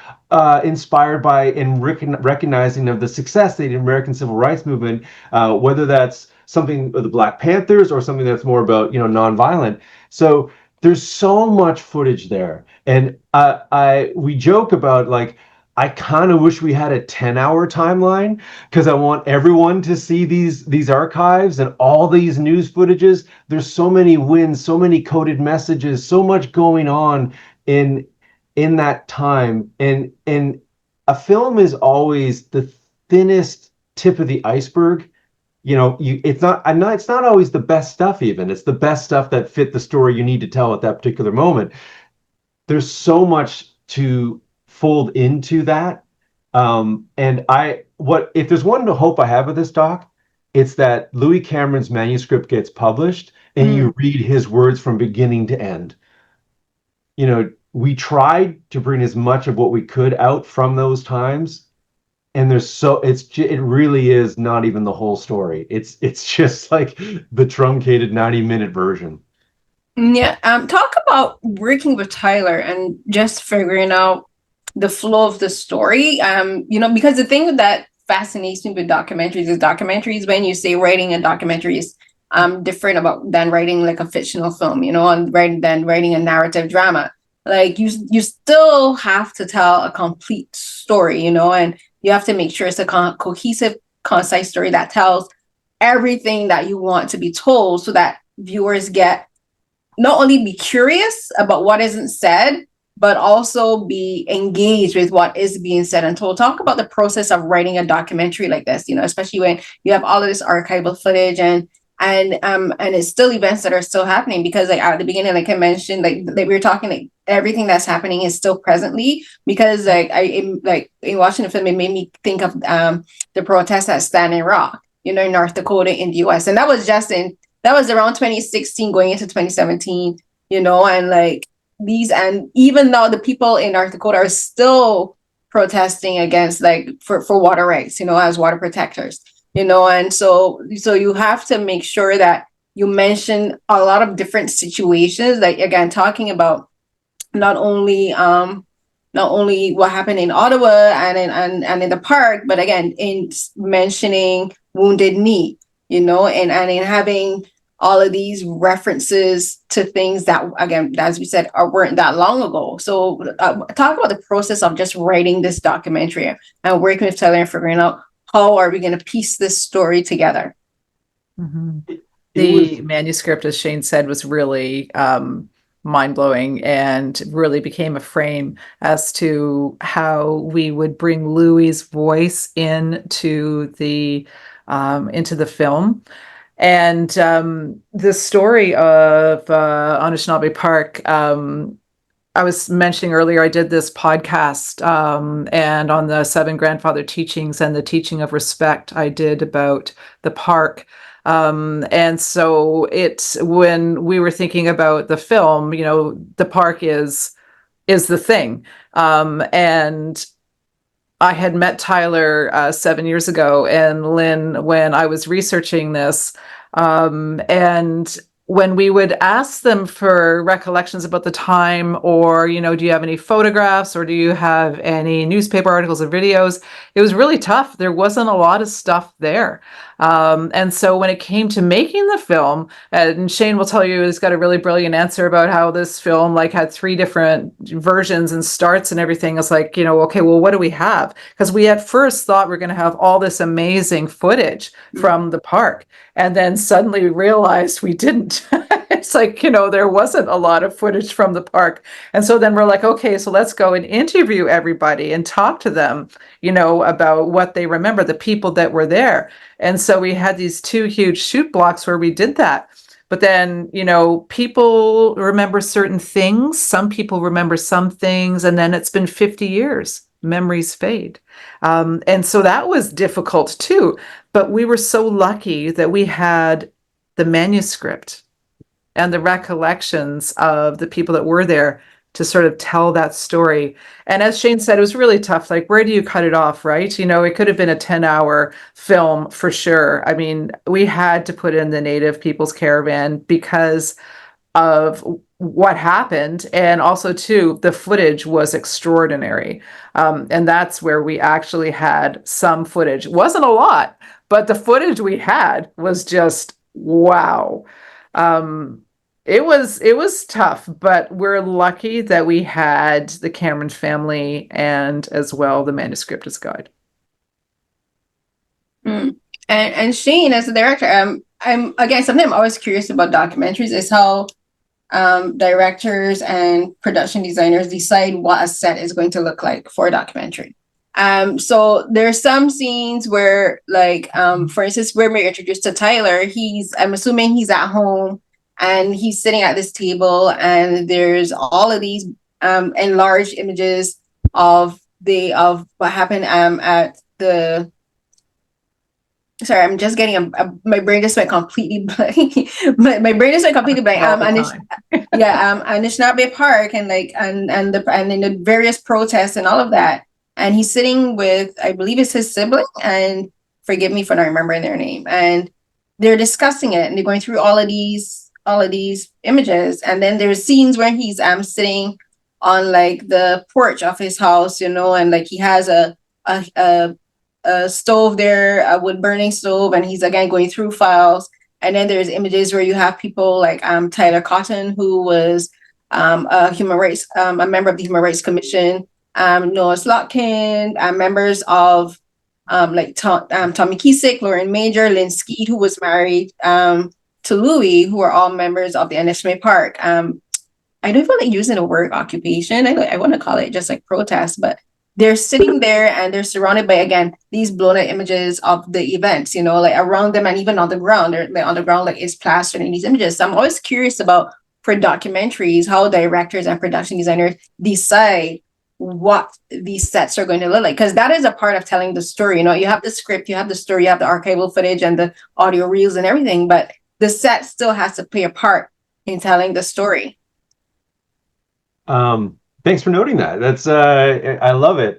inspired by and recognizing of the success of the American Civil Rights Movement, whether that's something of the Black Panthers or something that's more about, nonviolent. So there's so much footage there. And we joke about, like, I kind of wish we had a 10-hour timeline, because I want everyone to see these archives and all these news footages. There's so many wins, so many coded messages, so much going on in that time. And a film is always the thinnest tip of the iceberg. It's not always the best stuff. Even it's the best stuff that fit the story you need to tell at that particular moment. There's so much to fold into that. And if there's one hope I have with this doc, it's that Louis Cameron's manuscript gets published and you read his words from beginning to end. We tried to bring as much of what we could out from those times, and it really is not even the whole story. It's just like the truncated 90-minute version. Yeah. Talk about working with Tyler and just figuring out the flow of the story. Because the thing that fascinates me with documentaries when you say writing a documentary is different than writing like a fictional film, than writing a narrative drama. like you still have to tell a complete story, and you have to make sure it's a cohesive, concise story that tells everything that you want to be told, so that viewers get not only be curious about what isn't said, but also be engaged with what is being said and told. Talk about the process of writing a documentary like this, especially when you have all of this archival footage and it's still events that are still happening, because like at the beginning, like I mentioned, like we were talking, like everything that's happening is still presently, because like in watching the film, it made me think of the protests at Standing Rock, in North Dakota in the US. And that was around 2016 going into 2017, and like and even though the people in North Dakota are still protesting against, like, for water rights, as water protectors, and so you have to make sure that you mention a lot of different situations, like, again, talking about not only what happened in Ottawa and in the park, but again, in mentioning Wounded Knee, and in having all of these references to things that, again, as we said, weren't that long ago. So talk about the process of just writing this documentary and working with Tyler and figuring out how are we going to piece this story together. Mm-hmm. The manuscript, as Shane said, was really mind-blowing and really became a frame as to how we would bring Louis' voice into the film. And the story of Anishinaabe Park, I was mentioning earlier, I did this podcast and on the 7 grandfather teachings and the teaching of respect I did about the park. And so when we were thinking about the film, the park is the thing. And I had met Tyler 7 years ago and Lynn when I was researching this. And when we would ask them for recollections about the time, or, do you have any photographs, or do you have any newspaper articles or videos? It was really tough. There wasn't a lot of stuff there. And so when it came to making the film, and Shane will tell you, he's got a really brilliant answer about how this film had 3 different versions and starts and everything. It's like, okay, well, what do we have? Because we at first thought we're going to have all this amazing footage from the park. And then suddenly we realized we didn't. It's like, there wasn't a lot of footage from the park. And so then we're like, okay, so let's go and interview everybody and talk to them, about what they remember, the people that were there. And so we had these 2 huge shoot blocks where we did that. But then, people remember certain things. Some people remember some things. And then it's been 50 years. Memories fade. And so that was difficult too. But we were so lucky that we had the manuscript and the recollections of the people that were there to sort of tell that story. And as Shane said, it was really tough. Like, where do you cut it off, right? It could have been a 10-hour film for sure. I mean, we had to put in the Native People's Caravan because of what happened. And also, too, the footage was extraordinary. And that's where we actually had some footage. It wasn't a lot, but the footage we had was just wow. It was tough, but we're lucky that we had the Cameron family and as well the manuscript as guide. And Shane, as a director, I'm again, something I'm always curious about documentaries is how directors and production designers decide what a set is going to look like for a documentary. So there's some scenes where, like, for instance, where we're introduced to Tyler, I'm assuming he's at home and he's sitting at this table, and there's all of these enlarged images of what happened at the. Sorry, I'm just getting my brain just went completely blank. my brain just went completely blank. Anishinaabe Park and in the various protests and all of that. And he's sitting with, I believe it's his sibling, and forgive me for not remembering their name. And they're discussing it, and they're going through all of these images. And then there's scenes where he's sitting on like the porch of his house, and like he has a stove there, a wood burning stove, and he's again going through files. And then there's images where you have people like Tyler Cotton, who was a member of the Human Rights Commission, Noah Slotkin, members of Tommy Kisik, Lauren Major, Lynn Skeet, who was married to Louis, who are all members of the Anishinaabe Park. I don't feel like using the word occupation. I want to call it just like protest, but they're sitting there and they're surrounded by, again, these blown out images of the events, like around them and even on the ground. They're like on the ground, like is plastered in these images. So I'm always curious about, for documentaries, how directors and production designers decide what these sets are going to look like, because that is a part of telling the story. You have the script, you have the story, you have the archival footage and the audio reels and everything, but the set still has to play a part in telling the story. Thanks for noting that. That's I love it.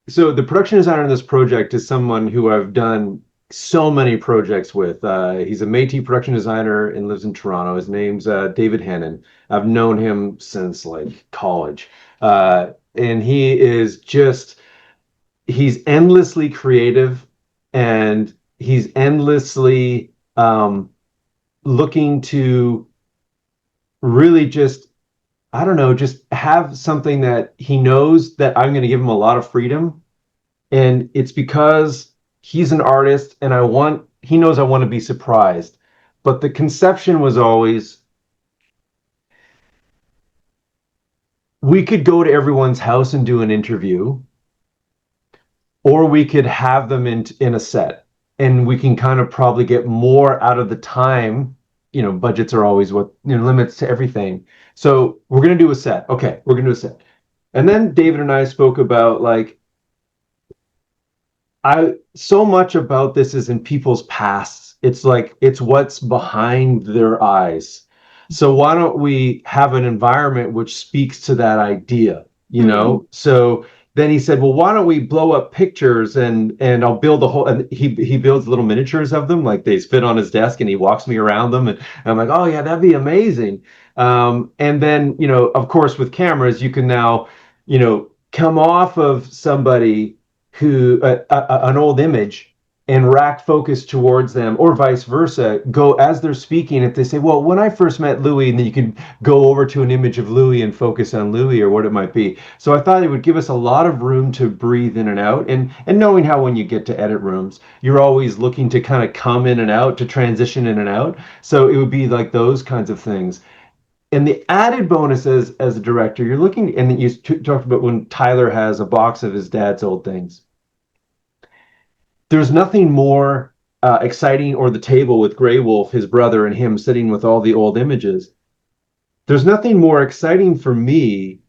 So the production designer on this project is someone who I've done so many projects with. He's a Metis production designer and lives in Toronto. His name's David Hannon. I've known him since like college. And he's endlessly creative, and he's endlessly looking to really just have something that he knows that I'm going to give him a lot of freedom. And it's because he's an artist and he knows I want to be surprised. But the conception was always, we could go to everyone's house and do an interview, or we could have them in a set, and we can kind of probably get more out of the time. Budgets are always limits to everything. So we're going to do a set. Okay, we're going to do a set. And then David and I spoke about so much about this is in people's pasts. It's what's behind their eyes. So why don't we have an environment which speaks to that idea, Mm-hmm. So then he said, well, why don't we blow up pictures and I'll build and he builds little miniatures of them, like they fit on his desk and he walks me around them. And I'm like, oh yeah, that'd be amazing. And then, of course, with cameras, you can now, come off of somebody who, an old image, and rack focus towards them, or vice versa, go as they're speaking. If they say, well, when I first met Louis, and then you can go over to an image of Louis and focus on Louis or what it might be. So I thought it would give us a lot of room to breathe in and out, and knowing how when you get to edit rooms, you're always looking to kind of come in and out, to transition in and out. So it would be like those kinds of things. And the added bonus as a director, you're looking, and you talked about when Tyler has a box of his dad's old things. There's nothing more exciting, or the table with Grey Wolf, his brother, and him sitting with all the old images. There's nothing more exciting for me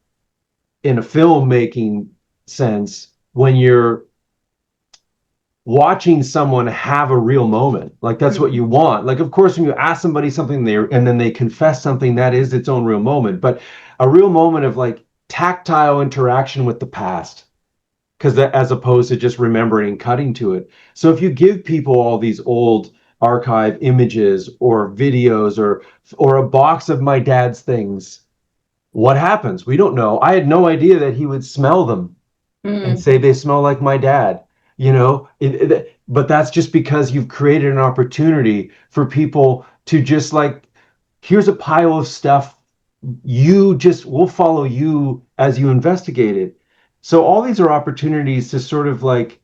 in a filmmaking sense when you're watching someone have a real moment. Like that's what you want. Like, of course, when you ask somebody something and then they confess something, that is its own real moment. But a real moment of like tactile interaction with the past. Because as opposed to just remembering and cutting to it. So if you give people all these old archive images or videos or a box of my dad's things, what happens? We don't know. I had no idea that he would smell them and say they smell like my dad. But that's just because you've created an opportunity for people to just like, here's a pile of stuff. We'll follow you as you investigate it. So all these are opportunities to sort of like,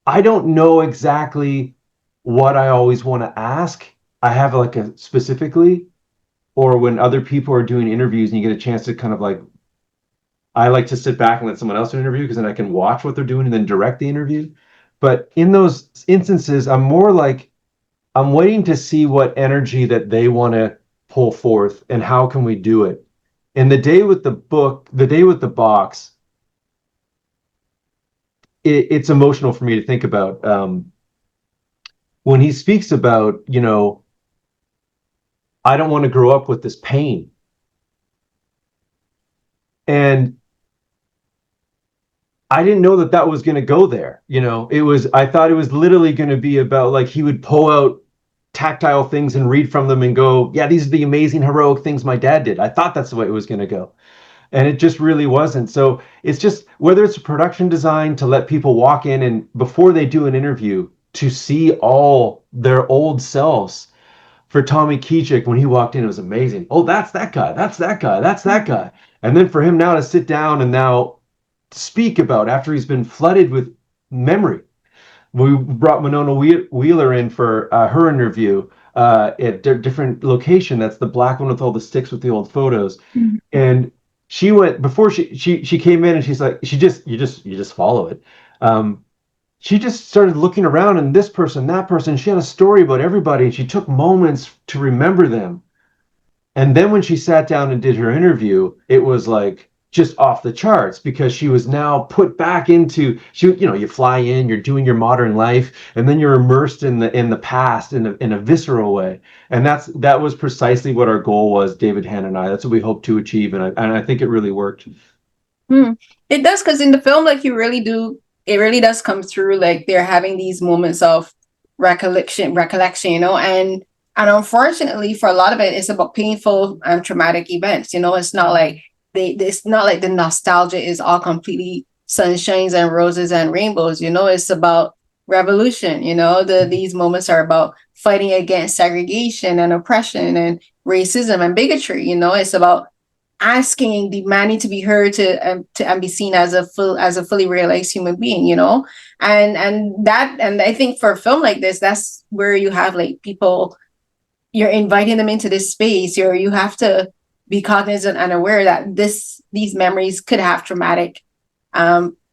I don't know exactly what I always want to ask. I have like a specifically, or when other people are doing interviews and you get a chance to kind of like, I like to sit back and let someone else do an interview because then I can watch what they're doing and then direct the interview. But in those instances, I'm more like, I'm waiting to see what energy that they want to pull forth and how can we do it. And the day with the box, it's emotional for me to think about. When he speaks about, I don't want to grow up with this pain. And I didn't know that was going to go there. I thought it was literally going to be about like, he would pull out tactile things and read from them and go, yeah, these are the amazing heroic things my dad did. I thought that's the way it was going to go. And it just really wasn't. So it's just, whether it's a production design to let people walk in and before they do an interview to see all their old selves, for Tommy Kijik, when he walked in, it was amazing. Oh, that's that guy. That's that guy. That's that guy. And then for him now to sit down and now speak about after he's been flooded with memory. We brought Winona Wheeler in for her interview at a different location. That's the black one with all the sticks with the old photos. Mm-hmm. And she went before she came in, and she's like, you just follow it. She just started looking around, and this person, that person. She had a story about everybody, and she took moments to remember them. And then when she sat down and did her interview, it was like just off the charts, because she was now put back into, you fly in, you're doing your modern life, and then you're immersed in the past in a visceral way. And that was precisely what our goal was, David Han and I. That's what we hoped to achieve, and I think it really worked. It does, because in the film, like, it really does come through, like they're having these moments of recollection, and unfortunately for a lot of it, it's about painful and traumatic events. It's not like it's not like the nostalgia is all completely sunshines and roses and rainbows. It's about revolution. These moments are about fighting against segregation and oppression and racism and bigotry. It's about asking, demanding to be heard, to be seen as a fully realized human being. And I think for a film like this, that's where you have like people, you're inviting them into this space, or you have to be cognizant and aware that these memories could have traumatic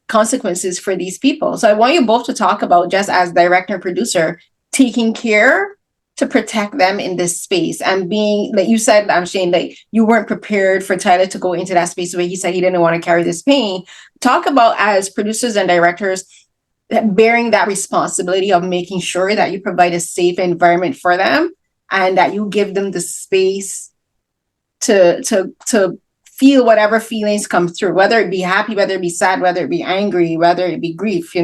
consequences for these people. So I want you both to talk about, just as director and producer, taking care to protect them in this space, and being, like you said, Shane, like you weren't prepared for Tyler to go into that space where he said he didn't want to carry this pain. Talk about, as producers and directors, bearing that responsibility of making sure that you provide a safe environment for them, and that you give them the space to feel whatever feelings come through, whether it be happy, whether it be sad, whether it be angry, whether it be grief,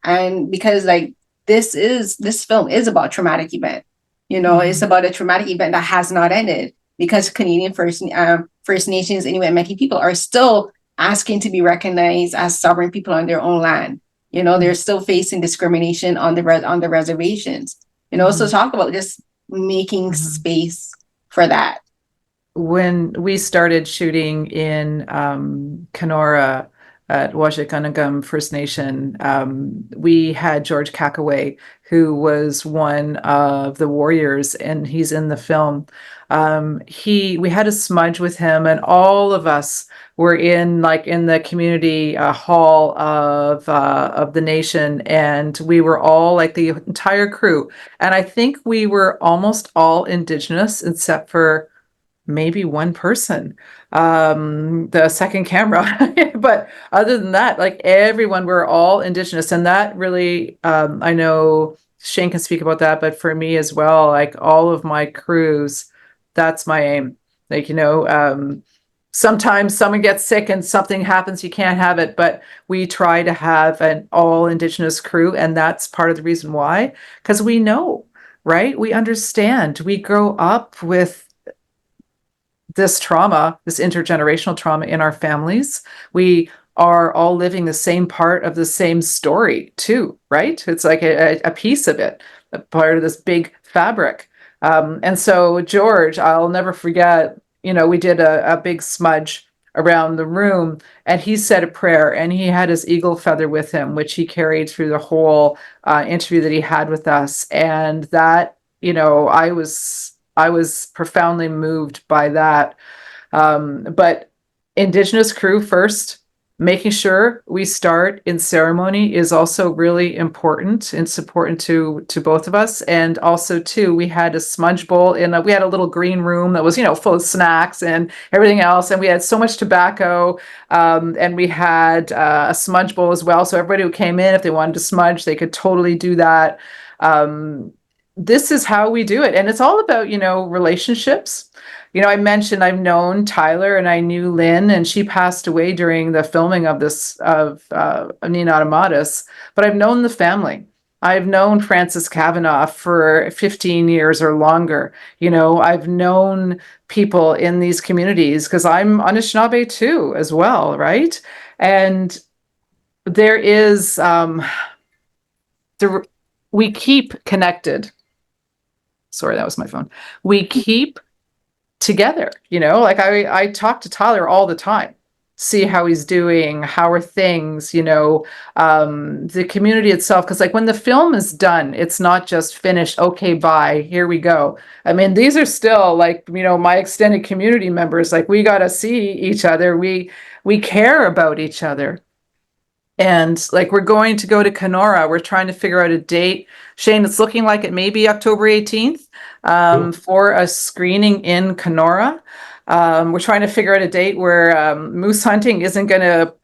and because like this film is about traumatic event, it's about a traumatic event that has not ended, because Canadian First Nations, Inuit, and Métis people are still asking to be recognized as sovereign people on their own land. They're still facing discrimination on the reservations. So talk about just making space for that. When we started shooting in Kenora at Wajikanagam First Nation, we had George Kakaway, who was one of the warriors, and he's in the film. We had a smudge with him, and all of us were in the community hall of the nation, and we were all like the entire crew. And I think we were almost all Indigenous, except for maybe one person, the second camera. But other than that, like everyone, we're all Indigenous. And that really, I know Shane can speak about that, but for me as well, like all of my crews, that's my aim. Like, sometimes someone gets sick and something happens, you can't have it, but we try to have an all Indigenous crew. And that's part of the reason why, because we know, right? We understand, we grow up with this trauma, this intergenerational trauma in our families. We are all living the same part of the same story too, right? It's like a piece of it, a part of this big fabric. And so George, I'll never forget, we did a big smudge around the room, and he said a prayer, and he had his eagle feather with him, which he carried through the whole interview that he had with us. And that, I was profoundly moved by that. But Indigenous crew first, making sure we start in ceremony is also really important. It's important to both of us. And also too, we had a smudge bowl we had a little green room that was, full of snacks and everything else. And we had so much tobacco, and we had a smudge bowl as well. So everybody who came in, if they wanted to smudge, they could totally do that. This is how we do it. And it's all about, relationships. I mentioned I've known Tyler, and I knew Lynn, and she passed away during the filming of Ni-Naadamaadiz, but I've known the family. I've known Francis Kavanaugh for 15 years or longer. I've known people in these communities because I'm Anishinaabe too, as well, right? And there is, we keep connected. sorry, that was my phone. We keep together, you know, like I talk to Tyler all the time, see how he's doing, how are things, you know, the community itself. Because like when the film is done, it's not just finished, okay, bye, here we go. I mean, these are still like, you know, my extended community members, like we got to see each other. We care about each other. And like, we're going to go to Kenora. We're trying to figure out a date. Shane, it's looking like it may be October 18th for a screening in Kenora. We're trying to figure out a date where moose hunting isn't going to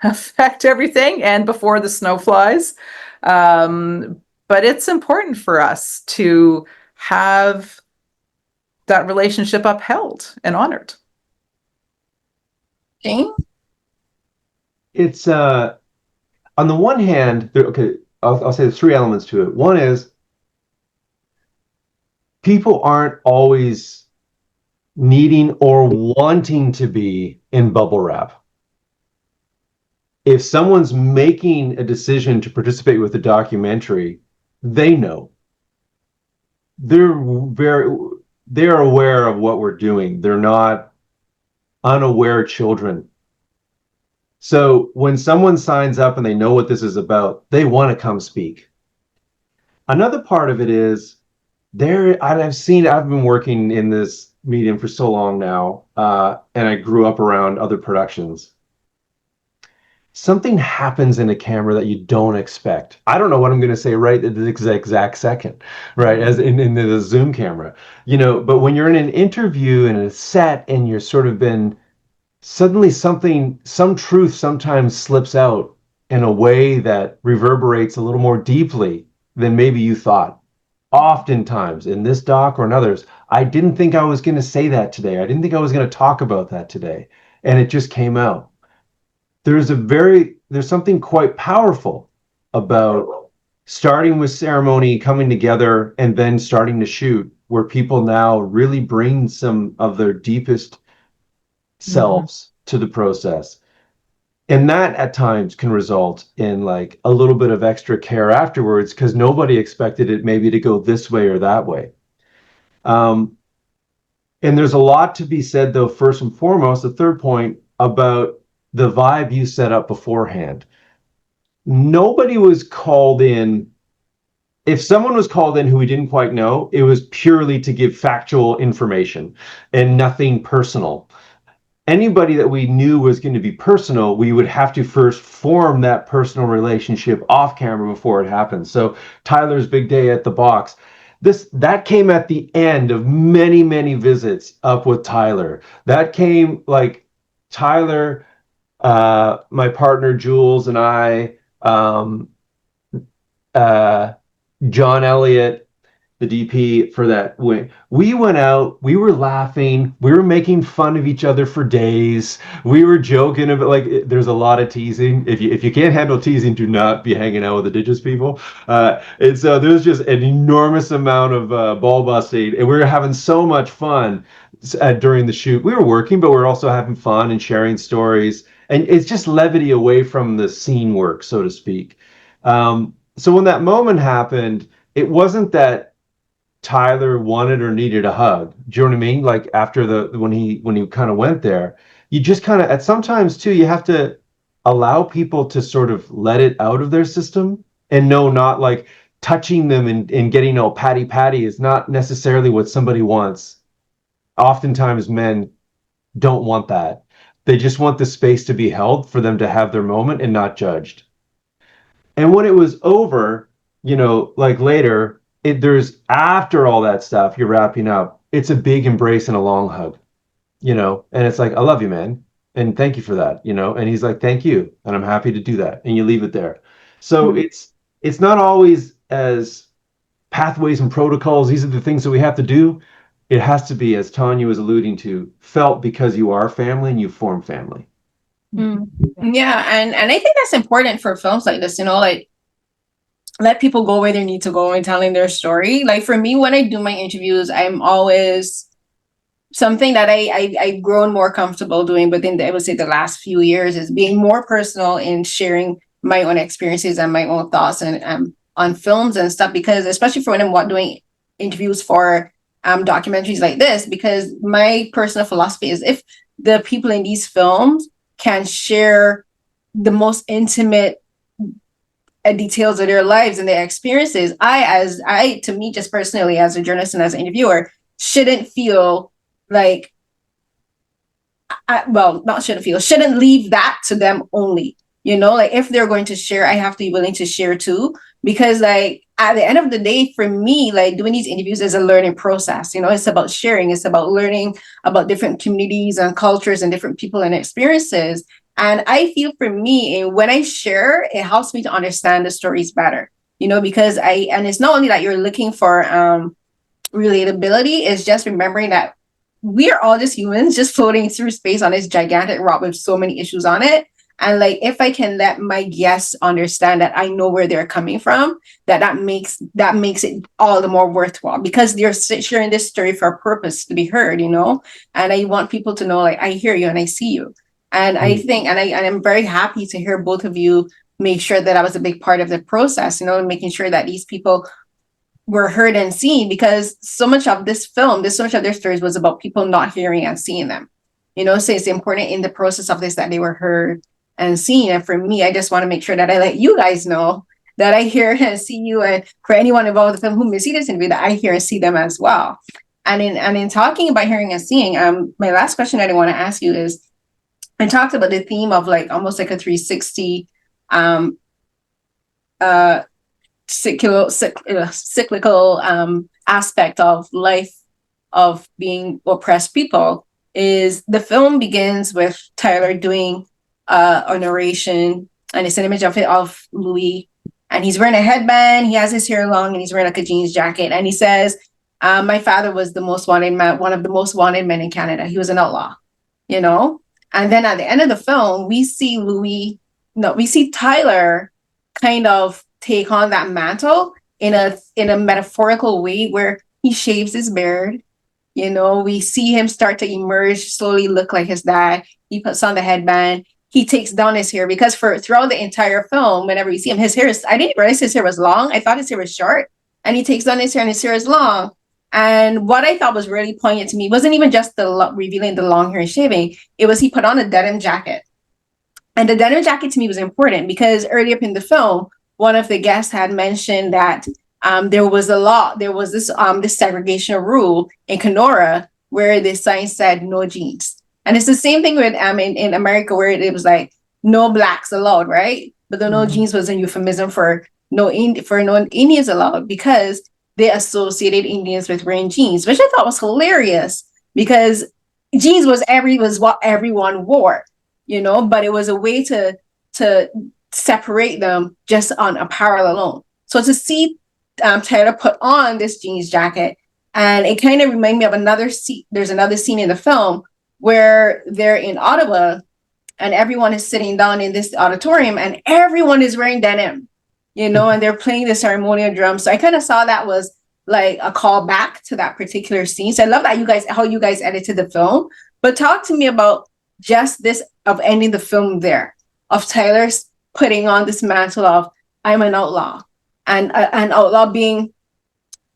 affect everything and before the snow flies. But it's important for us to have that relationship upheld and honored. Shane? It's on the one hand, I'll say there's three elements to it. One is people aren't always needing or wanting to be in bubble wrap. If someone's making a decision to participate with a documentary, they know. They're aware of what we're doing. They're not unaware children. So when someone signs up and they know what this is about, they want to come speak. Another part of it is I've been working in this medium for so long now, and I grew up around other productions. Something happens in a camera that you don't expect. I don't know what I'm going to say right at the exact second, right? As in the Zoom camera, you know, but when you're in an interview and a set and you're sort of been suddenly some truth sometimes slips out in a way that reverberates a little more deeply than maybe you thought. Oftentimes in this doc or in others, I didn't think I was going to say that today. I didn't think I was going to talk about that today. And it just came out. There's something quite powerful about starting with ceremony, coming together, and then starting to shoot, where people now really bring some of their deepest selves to the process. And that at times can result in like a little bit of extra care afterwards, because nobody expected it maybe to go this way or that way. And there's a lot to be said, though, first and foremost, the third point, about the vibe you set up beforehand. Nobody was called in. If someone was called in who we didn't quite know, it was purely to give factual information and nothing personal. Anybody that we knew was going to be personal, we would have to first form that personal relationship off camera before it happens. So Tyler's big day at the box, that came at the end of many, many visits up with Tyler. That came like Tyler, my partner Jules, and I, John Elliott, the DP for that wing. We went out, we were laughing, we were making fun of each other for days. We were joking about, like, there's a lot of teasing. If you can't handle teasing, do not be hanging out with the Indigenous people. And so there was just an enormous amount of ball busting, and we were having so much fun during the shoot. We were working, but we were also having fun and sharing stories. And it's just levity away from the scene work, so to speak. So when that moment happened, it wasn't that Tyler wanted or needed a hug. Do you know what I mean? Like after when he kind of went there, you just kind of, at sometimes too, you have to allow people to sort of let it out of their system, and no, not like touching them and getting all patty is not necessarily what somebody wants. Oftentimes men don't want that. They just want the space to be held for them to have their moment and not judged. And when it was over, you know, like later, there's, after all that stuff, you're wrapping up, it's a big embrace and a long hug, you know, and it's like, I love you, man, and thank you for that, you know, and he's like, thank you, and I'm happy to do that, and you leave it there. So it's not always as pathways and protocols, these are the things that we have to do. It has to be, as Tanya was alluding to, felt because you are family and you form family. Yeah, and I think that's important for films like this, you know, like, let people go where they need to go in telling their story. Like for me, when I do my interviews, I'm always, something that I've grown more comfortable doing within I would say the last few years, is being more personal in sharing my own experiences and my own thoughts and on films and stuff, because especially for when I'm doing interviews for documentaries like this, because my personal philosophy is if the people in these films can share the most intimate details of their lives and their experiences, to me, just personally, as a journalist and as an interviewer, shouldn't feel like, shouldn't leave that to them only. Like if they're going to share, I have to be willing to share too, because like at the end of the day, for me, like doing these interviews is a learning process. It's about sharing, it's about learning about different communities and cultures and different people and experiences. And I feel for me, when I share, it helps me to understand the stories better, because and it's not only that you're looking for relatability, it's just remembering that we are all just humans just floating through space on this gigantic rock with so many issues on it. And like, if I can let my guests understand that I know where they're coming from, that makes it all the more worthwhile, because they're sharing this story for a purpose to be heard, and I want people to know, like, I hear you and I see you. And I think, and I'm very happy to hear both of you make sure that I was a big part of the process, making sure that these people were heard and seen, because so much of this film, so much of their stories was about people not hearing and seeing them, so it's important in the process of this that they were heard and seen. And for me, I just want to make sure that I let you guys know that I hear and see you, and for anyone involved with the film who may see this interview, that I hear and see them as well. And in talking about hearing and seeing, my last question that I want to ask you is, I talked about the theme of like almost like a 360 cyclical aspect of life of being oppressed people. Is the film begins with Tyler doing a narration, and it's an image of Louis, and he's wearing a headband, he has his hair long, and he's wearing like a jeans jacket, and he says, my father was the most wanted man, one of the most wanted men in Canada. He was an outlaw, And then at the end of the film, we see Tyler kind of take on that mantle in a metaphorical way, where he shaves his beard. We see him start to emerge, slowly look like his dad. He puts on the headband. He takes down his hair, because throughout the entire film, whenever you see him, his hair I didn't realize his hair was long. I thought his hair was short. And he takes down his hair, and his hair is long. And what I thought was really poignant to me wasn't even just revealing the long hair and shaving. It was he put on a denim jacket. And the denim jacket to me was important, because earlier in the film, one of the guests had mentioned that there was this segregation rule in Kenora where the sign said no jeans. And it's the same thing with in America, where it was like no blacks allowed, right? But the no jeans was a euphemism for no Indians allowed, because they associated Indians with wearing jeans, which I thought was hilarious, because jeans was what everyone wore, but it was a way to separate them just on apparel alone. So to see Tyler put on this jeans jacket, and it kind of reminded me of another scene. There's another scene in the film where they're in Ottawa, and everyone is sitting down in this auditorium, and everyone is wearing denim, and they're playing the ceremonial drums. So I kind of saw that was like a call back to that particular scene. So I love that how you guys edited the film. But talk to me about just this of ending the film there, of Tyler putting on this mantle of I'm an outlaw, and an outlaw being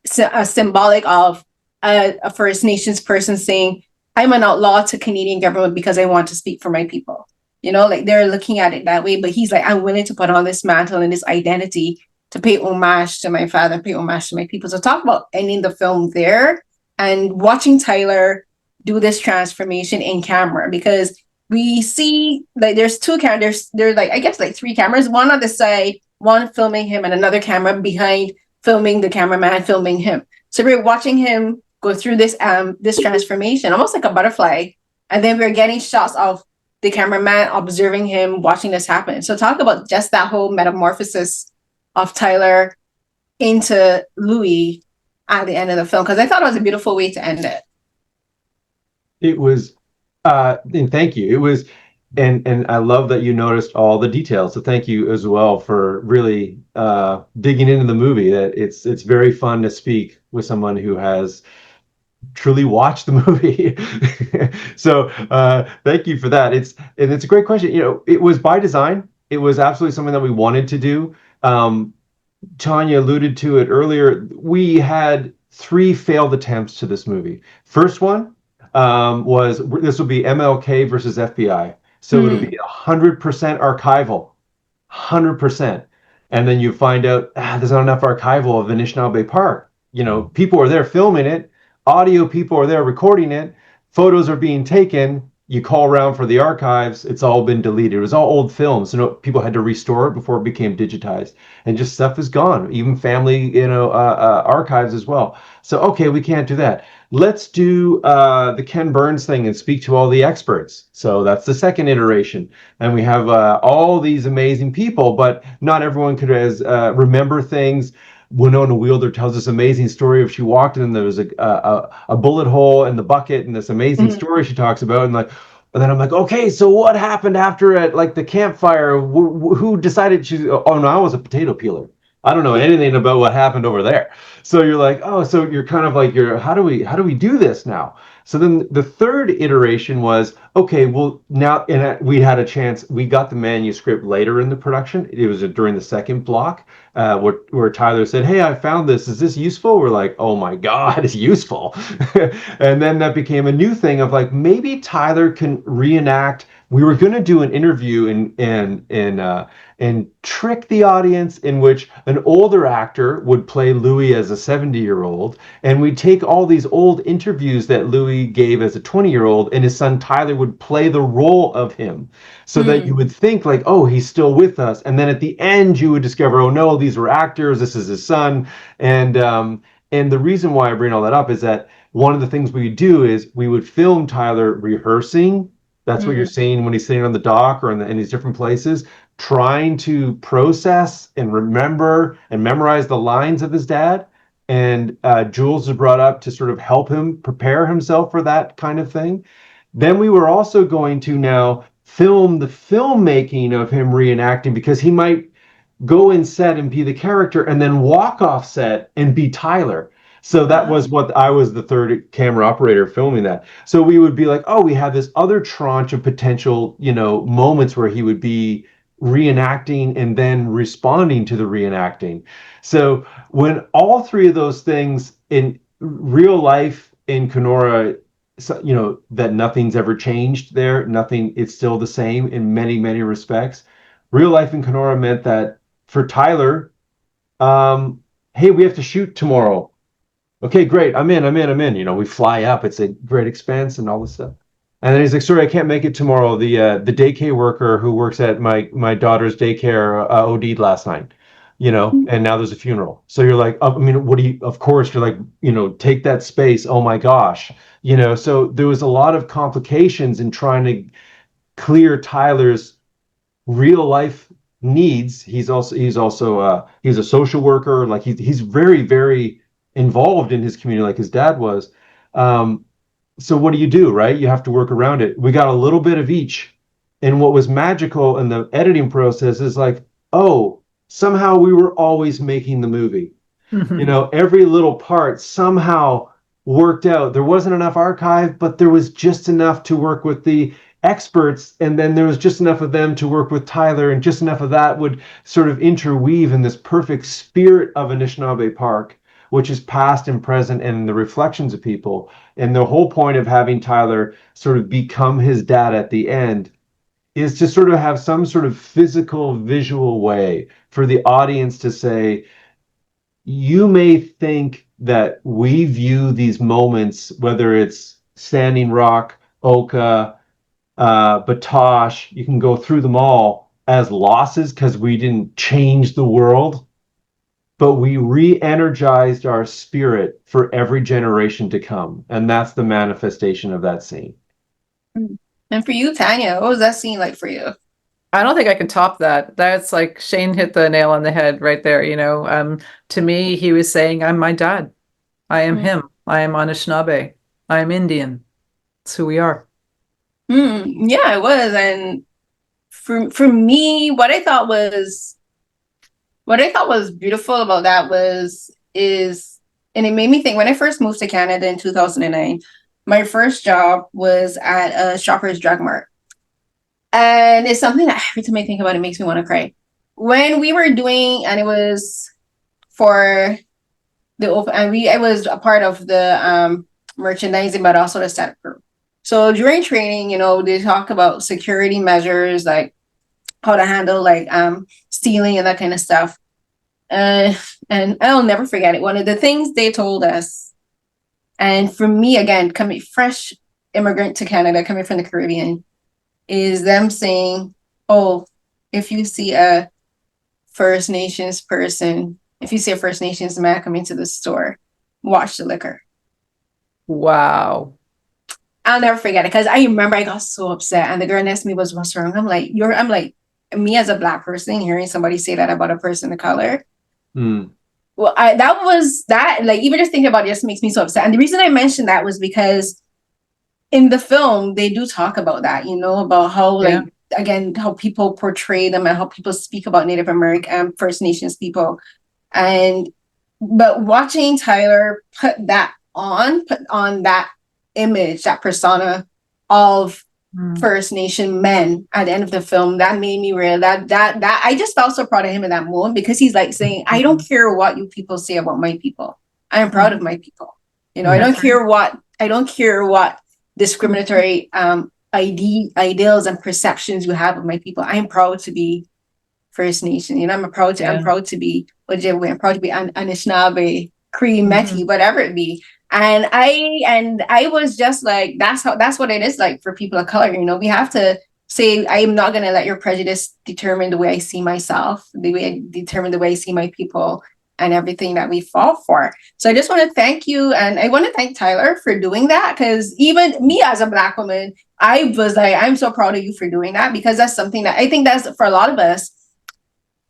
symbolic of a First Nations person saying, I'm an outlaw to Canadian government because I want to speak for my people. Like they're looking at it that way, but he's like, I'm willing to put on this mantle and this identity to pay homage to my father, pay homage to my people. So talk about ending the film there and watching Tyler do this transformation in camera, because we see like there's two cameras, there's like, I guess like three cameras, one on the side, one filming him, and another camera behind filming the cameraman filming him. So we're watching him go through this transformation, almost like a butterfly. And then we're getting shots of the cameraman observing him, watching this happen. So talk about just that whole metamorphosis of Tyler into Louis at the end of the film, because I thought it was a beautiful way to end it. It was, and thank you. It was, and I love that you noticed all the details. So thank you as well for really digging into the movie. That it's very fun to speak with someone who has truly watched the movie. So thank you for that. It's a great question. It was by design. It was absolutely something that we wanted to do. Tanya alluded to it earlier. We had three failed attempts to this movie. First one was, this will be MLK versus FBI. So it'll be 100% archival, 100%. And then you find out there's not enough archival of Anishinaabe Park. People are there filming it, audio people are there recording it, photos are being taken. You call around for the archives, it's all been deleted. It was all old films. People had to restore it before it became digitized, and just stuff is gone. Even family, archives as well. So, okay, we can't do that. Let's do the Ken Burns thing and speak to all the experts. So that's the second iteration. And we have all these amazing people, but not everyone could remember things. Winona Wielder tells this amazing story of she walked in and there was a bullet hole in the bucket, and this amazing story she talks about. And then I'm like, okay, so what happened after at the campfire? Who decided oh no, I was a potato peeler. I don't know anything about what happened over there. So you're like, oh, so you're kind of like, how do we do this now? So then the third iteration was, okay, well now, and we had a chance, we got the manuscript later in the production. It was during the second block where Tyler said, hey, I found this. Is this useful? We're like, oh my God, it's useful. And then that became a new thing of like, maybe Tyler can reenact. We were going to do an interview and trick the audience, in which an older actor would play Louis as a 70-year-old, and we'd take all these old interviews that Louis gave as a 20-year-old, and his son Tyler would play the role of him, so that you would think like, oh, he's still with us, and then at the end you would discover, oh no, these were actors, this is his son. And the reason why I bring all that up is that one of the things we do is we would film Tyler rehearsing. That's what you're seeing when he's sitting on the dock or in these different places, trying to process and remember and memorize the lines of his dad. And Jules is brought up to sort of help him prepare himself for that kind of thing. Then we were also going to now film the filmmaking of him reenacting, because he might go in set and be the character and then walk off set and be Tyler. So that was what I was the third camera operator filming that. So we would be like, oh, we have this other tranche of potential, moments where he would be reenacting and then responding to the reenacting. So when all three of those things in real life in Kenora, that nothing's ever changed there, it's still the same in many, many respects. Real life in Kenora meant that for Tyler, hey, we have to shoot tomorrow. Okay, great. I'm in. We fly up. It's a great expense and all this stuff. And then he's like, sorry, I can't make it tomorrow. The daycare worker who works at my daughter's daycare OD'd last night, and now there's a funeral. So you're like, of course, you're like, take that space. Oh my gosh. So there was a lot of complications in trying to clear Tyler's real life needs. He's a social worker. Like he's very, very involved in his community like his dad was. So what do you do, right? You have to work around it. We got a little bit of each. And what was magical in the editing process is like, oh, somehow we were always making the movie. Every little part somehow worked out. There wasn't enough archive, but there was just enough to work with the experts, and then there was just enough of them to work with Tyler, and just enough of that would sort of interweave in this perfect spirit of Anishinaabe Park, which is past and present and the reflections of people. And the whole point of having Tyler sort of become his dad at the end is to sort of have some sort of physical, visual way for the audience to say, you may think that we view these moments, whether it's Standing Rock, Oka, Batosh, you can go through them all as losses because we didn't change the world, but we re-energized our spirit for every generation to come. And that's the manifestation of that scene. And for you, Tanya, what was that scene like for you? I don't think I can top that. That's like Shane hit the nail on the head right there. To me, he was saying, I'm my dad. I am him. I am Anishinaabe. I am Indian. It's who we are. Yeah, it was. And for me, what I thought was beautiful about that and it made me think, when I first moved to Canada in 2009, my first job was at a Shoppers Drug Mart. And it's something that every time I think about it, makes me want to cry. When we were doing, and it was for I was a part of the merchandising, but also the setup group. So during training, they talk about security measures, like how to handle like stealing and that kind of stuff. And I'll never forget it. One of the things they told us, and for me, again, coming fresh immigrant to Canada, coming from the Caribbean, is them saying, "Oh, if you see a First Nations person, if you see a First Nations man come into the store, watch the liquor." Wow. I'll never forget it because I remember I got so upset, and the girl next to me was, "What's wrong?" I'm like, me as a Black person hearing somebody say that about a person of color. Well, even just thinking about it just makes me so upset. And the reason I mentioned that was because in the film they do talk about that, about how again, how people portray them and how people speak about Native American First Nations people. But watching Tyler put on that image, that persona of First Nation men at the end of the film, that made me realize that I just felt so proud of him in that moment, because he's like saying, I don't care what you people say about my people. I am proud of my people. I don't care what discriminatory ideals and perceptions you have of my people. I am proud to be First Nation. I'm proud to be Ojibway. I'm proud to be Anishinaabe, Cree, Metis, whatever it be. And I was just like, that's what it is like for people of color. We have to say, I am not going to let your prejudice determine the way I see myself, the way I see my people, and everything that we fought for. So I just want to thank you, and I want to thank Tyler for doing that, because even me as a Black woman, I was like, I'm so proud of you for doing that, because that's something that I think that's for a lot of us,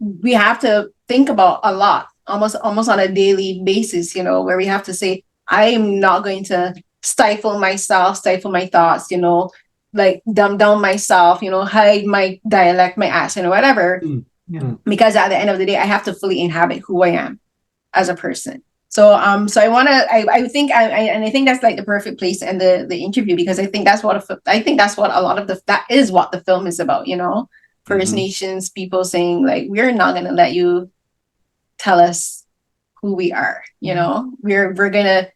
we have to think about a lot, almost on a daily basis, where we have to say, I'm not going to stifle my thoughts, like dumb down myself, hide my dialect, my accent, or whatever. Because at the end of the day, I have to fully inhabit who I am as a person. So I think that's like the perfect place to end the interview, because I think that's what that is what the film is about, First Nations people saying, like, we're not going to let you tell us who we are. We're gonna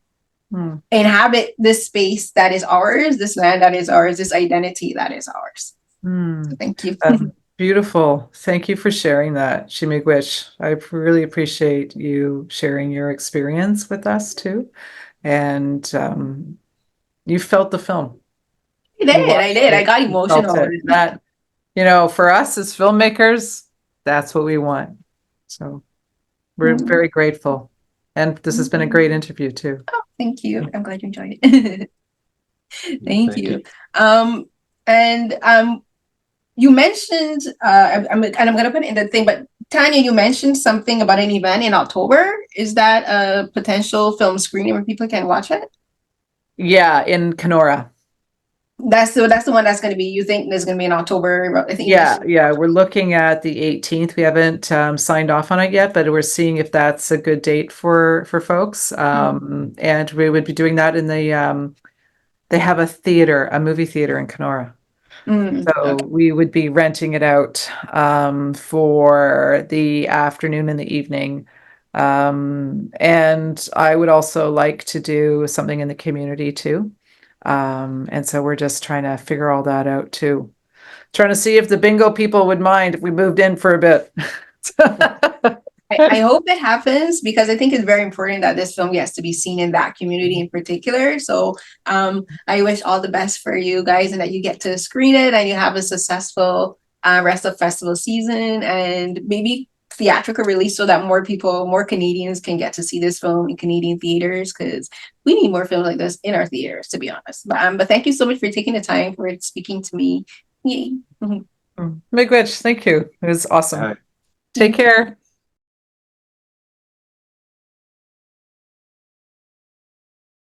inhabit this space that is ours, this land that is ours, this identity that is ours. So thank you. Beautiful. Thank you for sharing that, Shimigwish. I really appreciate you sharing your experience with us too. And you felt the film. I did. I got emotional. That, for us as filmmakers, that's what we want. So we're very grateful. And this has been a great interview too. Oh, thank you. I'm glad you enjoyed it. Thank you. You mentioned, I'm going to put it in the thing, but Tanya, you mentioned something about an event in October. Is that a potential film screening where people can watch it? Yeah, in Kenora. That's the one that's going to be, you think there's going to be in October? I think Yeah. We're looking at the 18th. We haven't signed off on it yet, but we're seeing if that's a good date for folks. And we would be doing that in the, they have a movie theater in Kenora. So we would be renting it out for the afternoon and the evening. And I would also like to do something in the community too. And so we're just trying to figure all that out too. Trying to see if the bingo people would mind if we moved in for a bit. I hope it happens, because I think it's very important that this film gets to be seen in that community in particular. So I wish all the best for you guys, and that you get to screen it and you have a successful rest of festival season, and maybe theatrical release, so that more Canadians can get to see this film in Canadian theaters, because we need more films like this in our theaters, to be honest. But thank you so much for taking the time for speaking to me. Yay. Miigwech, thank you. It was awesome. Take care.